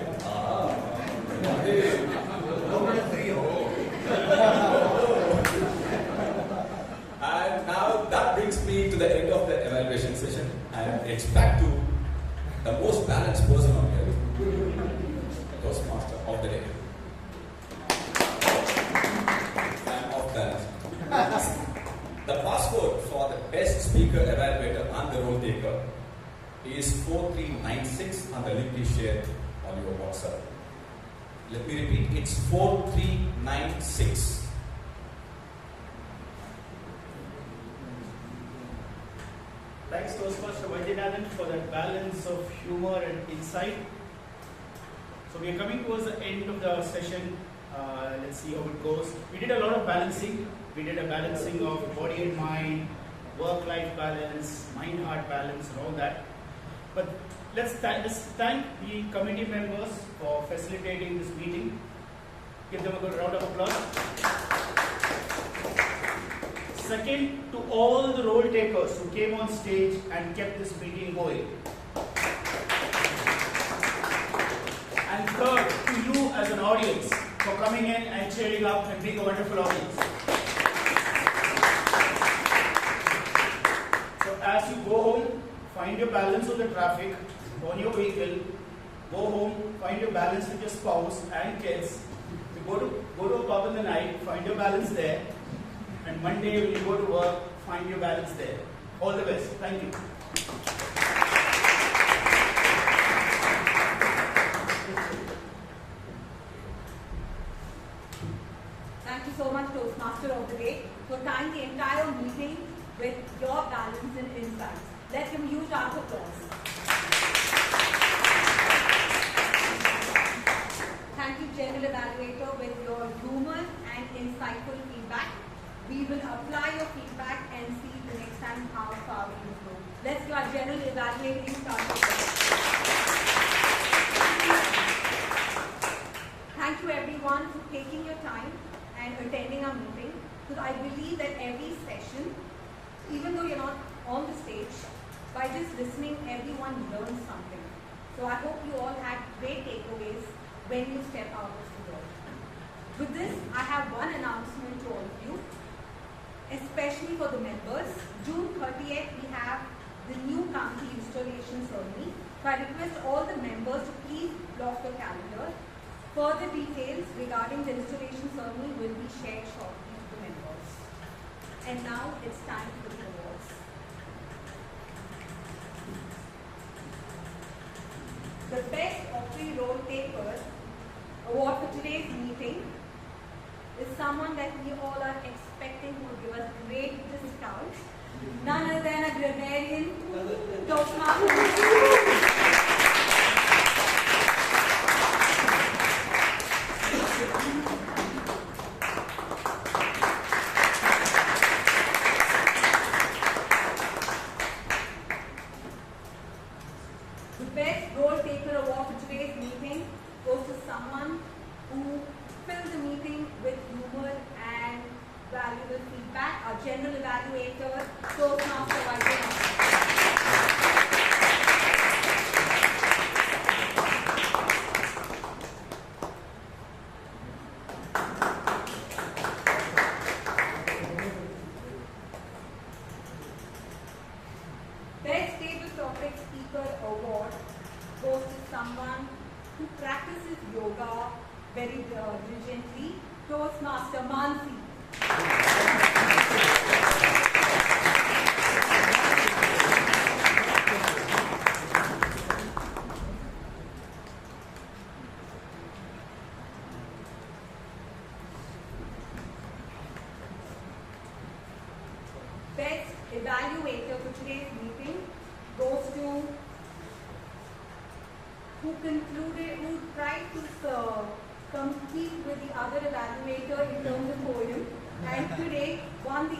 it's back to the most balanced person on here, Toastmaster of the day. I'm off balance. The password for the best speaker evaluator and the role taker is 4396 and the link is shared on your WhatsApp. Let me repeat, it's 4396. Thanks Toastmaster Vaidyanathan for that balance of humor and insight. So we are coming towards the end of the session. Let's see how it goes. We did a lot of balancing. We did a balancing of body and mind, work-life balance, mind-heart balance and all that. But let's thank the committee members for facilitating this meeting. Give them a good round of applause. Second, to all the role takers who came on stage and kept this meeting going. And third, to you as an audience for coming in and cheering up and being a wonderful audience. So as you go home, find your balance on the traffic, on your vehicle. Go home, find your balance with your spouse and kids. You go to a pub in the night, find your balance there. And Monday when you go to work, find your balance there. All the best. Thank you. Thank you so much, Toastmaster of the Day, for tying the entire meeting with your balance and insights. Let's give a huge round of applause. Thank you, General Evaluator, with your humor and insightful feedback. We will apply your feedback and see the next time how far we will go. Let's do our General Evaluating start. Thank you everyone for taking your time and attending our meeting, because I believe that every session, even though you're not on the stage, by just listening, everyone learns something. So I hope you all had great takeaways when you step out of the door. With this, I have one announcement to all of you, especially for the members. June 30th, we have the new county installation ceremony. So I request all the members to please block the calendar. Further details regarding the installation ceremony will be shared shortly to the members. And now it's time for the awards. The Best Opry Role Taker award for today's meeting is someone that we all are expecting will give us great discounts. None other than a grammarian, Toastmaster. General Evaluator, Toastmaster Vaidyanathan. Best Table Topic Speaker Award goes to someone who practices yoga very diligently, Toastmaster Moncy. Best Evaluator for today's meeting goes to who tried to compete with the other evaluator in terms of podium, and today won the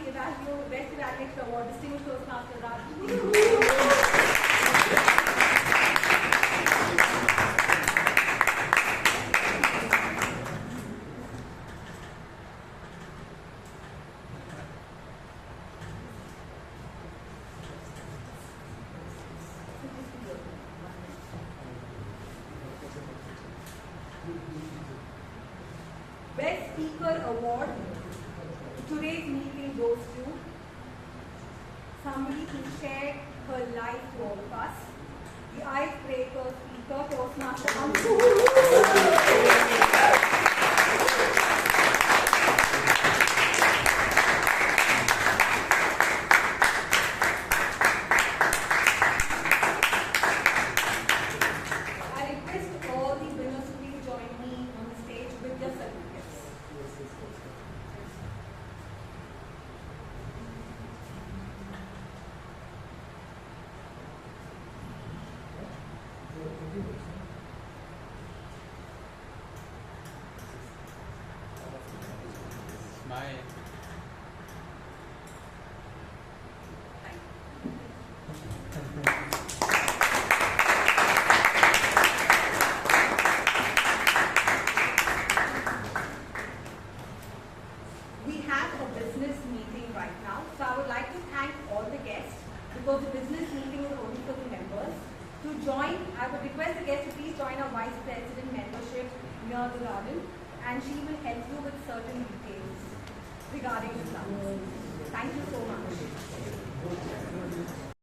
Best Evaluator Award, Distinguished Toastmaster Rajdeep. Best Speaker Award today's meeting goes to somebody who shared her life to all of us. The icebreaker speaker, Toastmaster Amshu. Smile. We have a business meeting right now, so I would like to thank all the guests because the business meeting is only for the members. To join, I would request the guests to please join our Vice President membership near the garden, and she will help you with certain details regarding the plans. Thank you so much.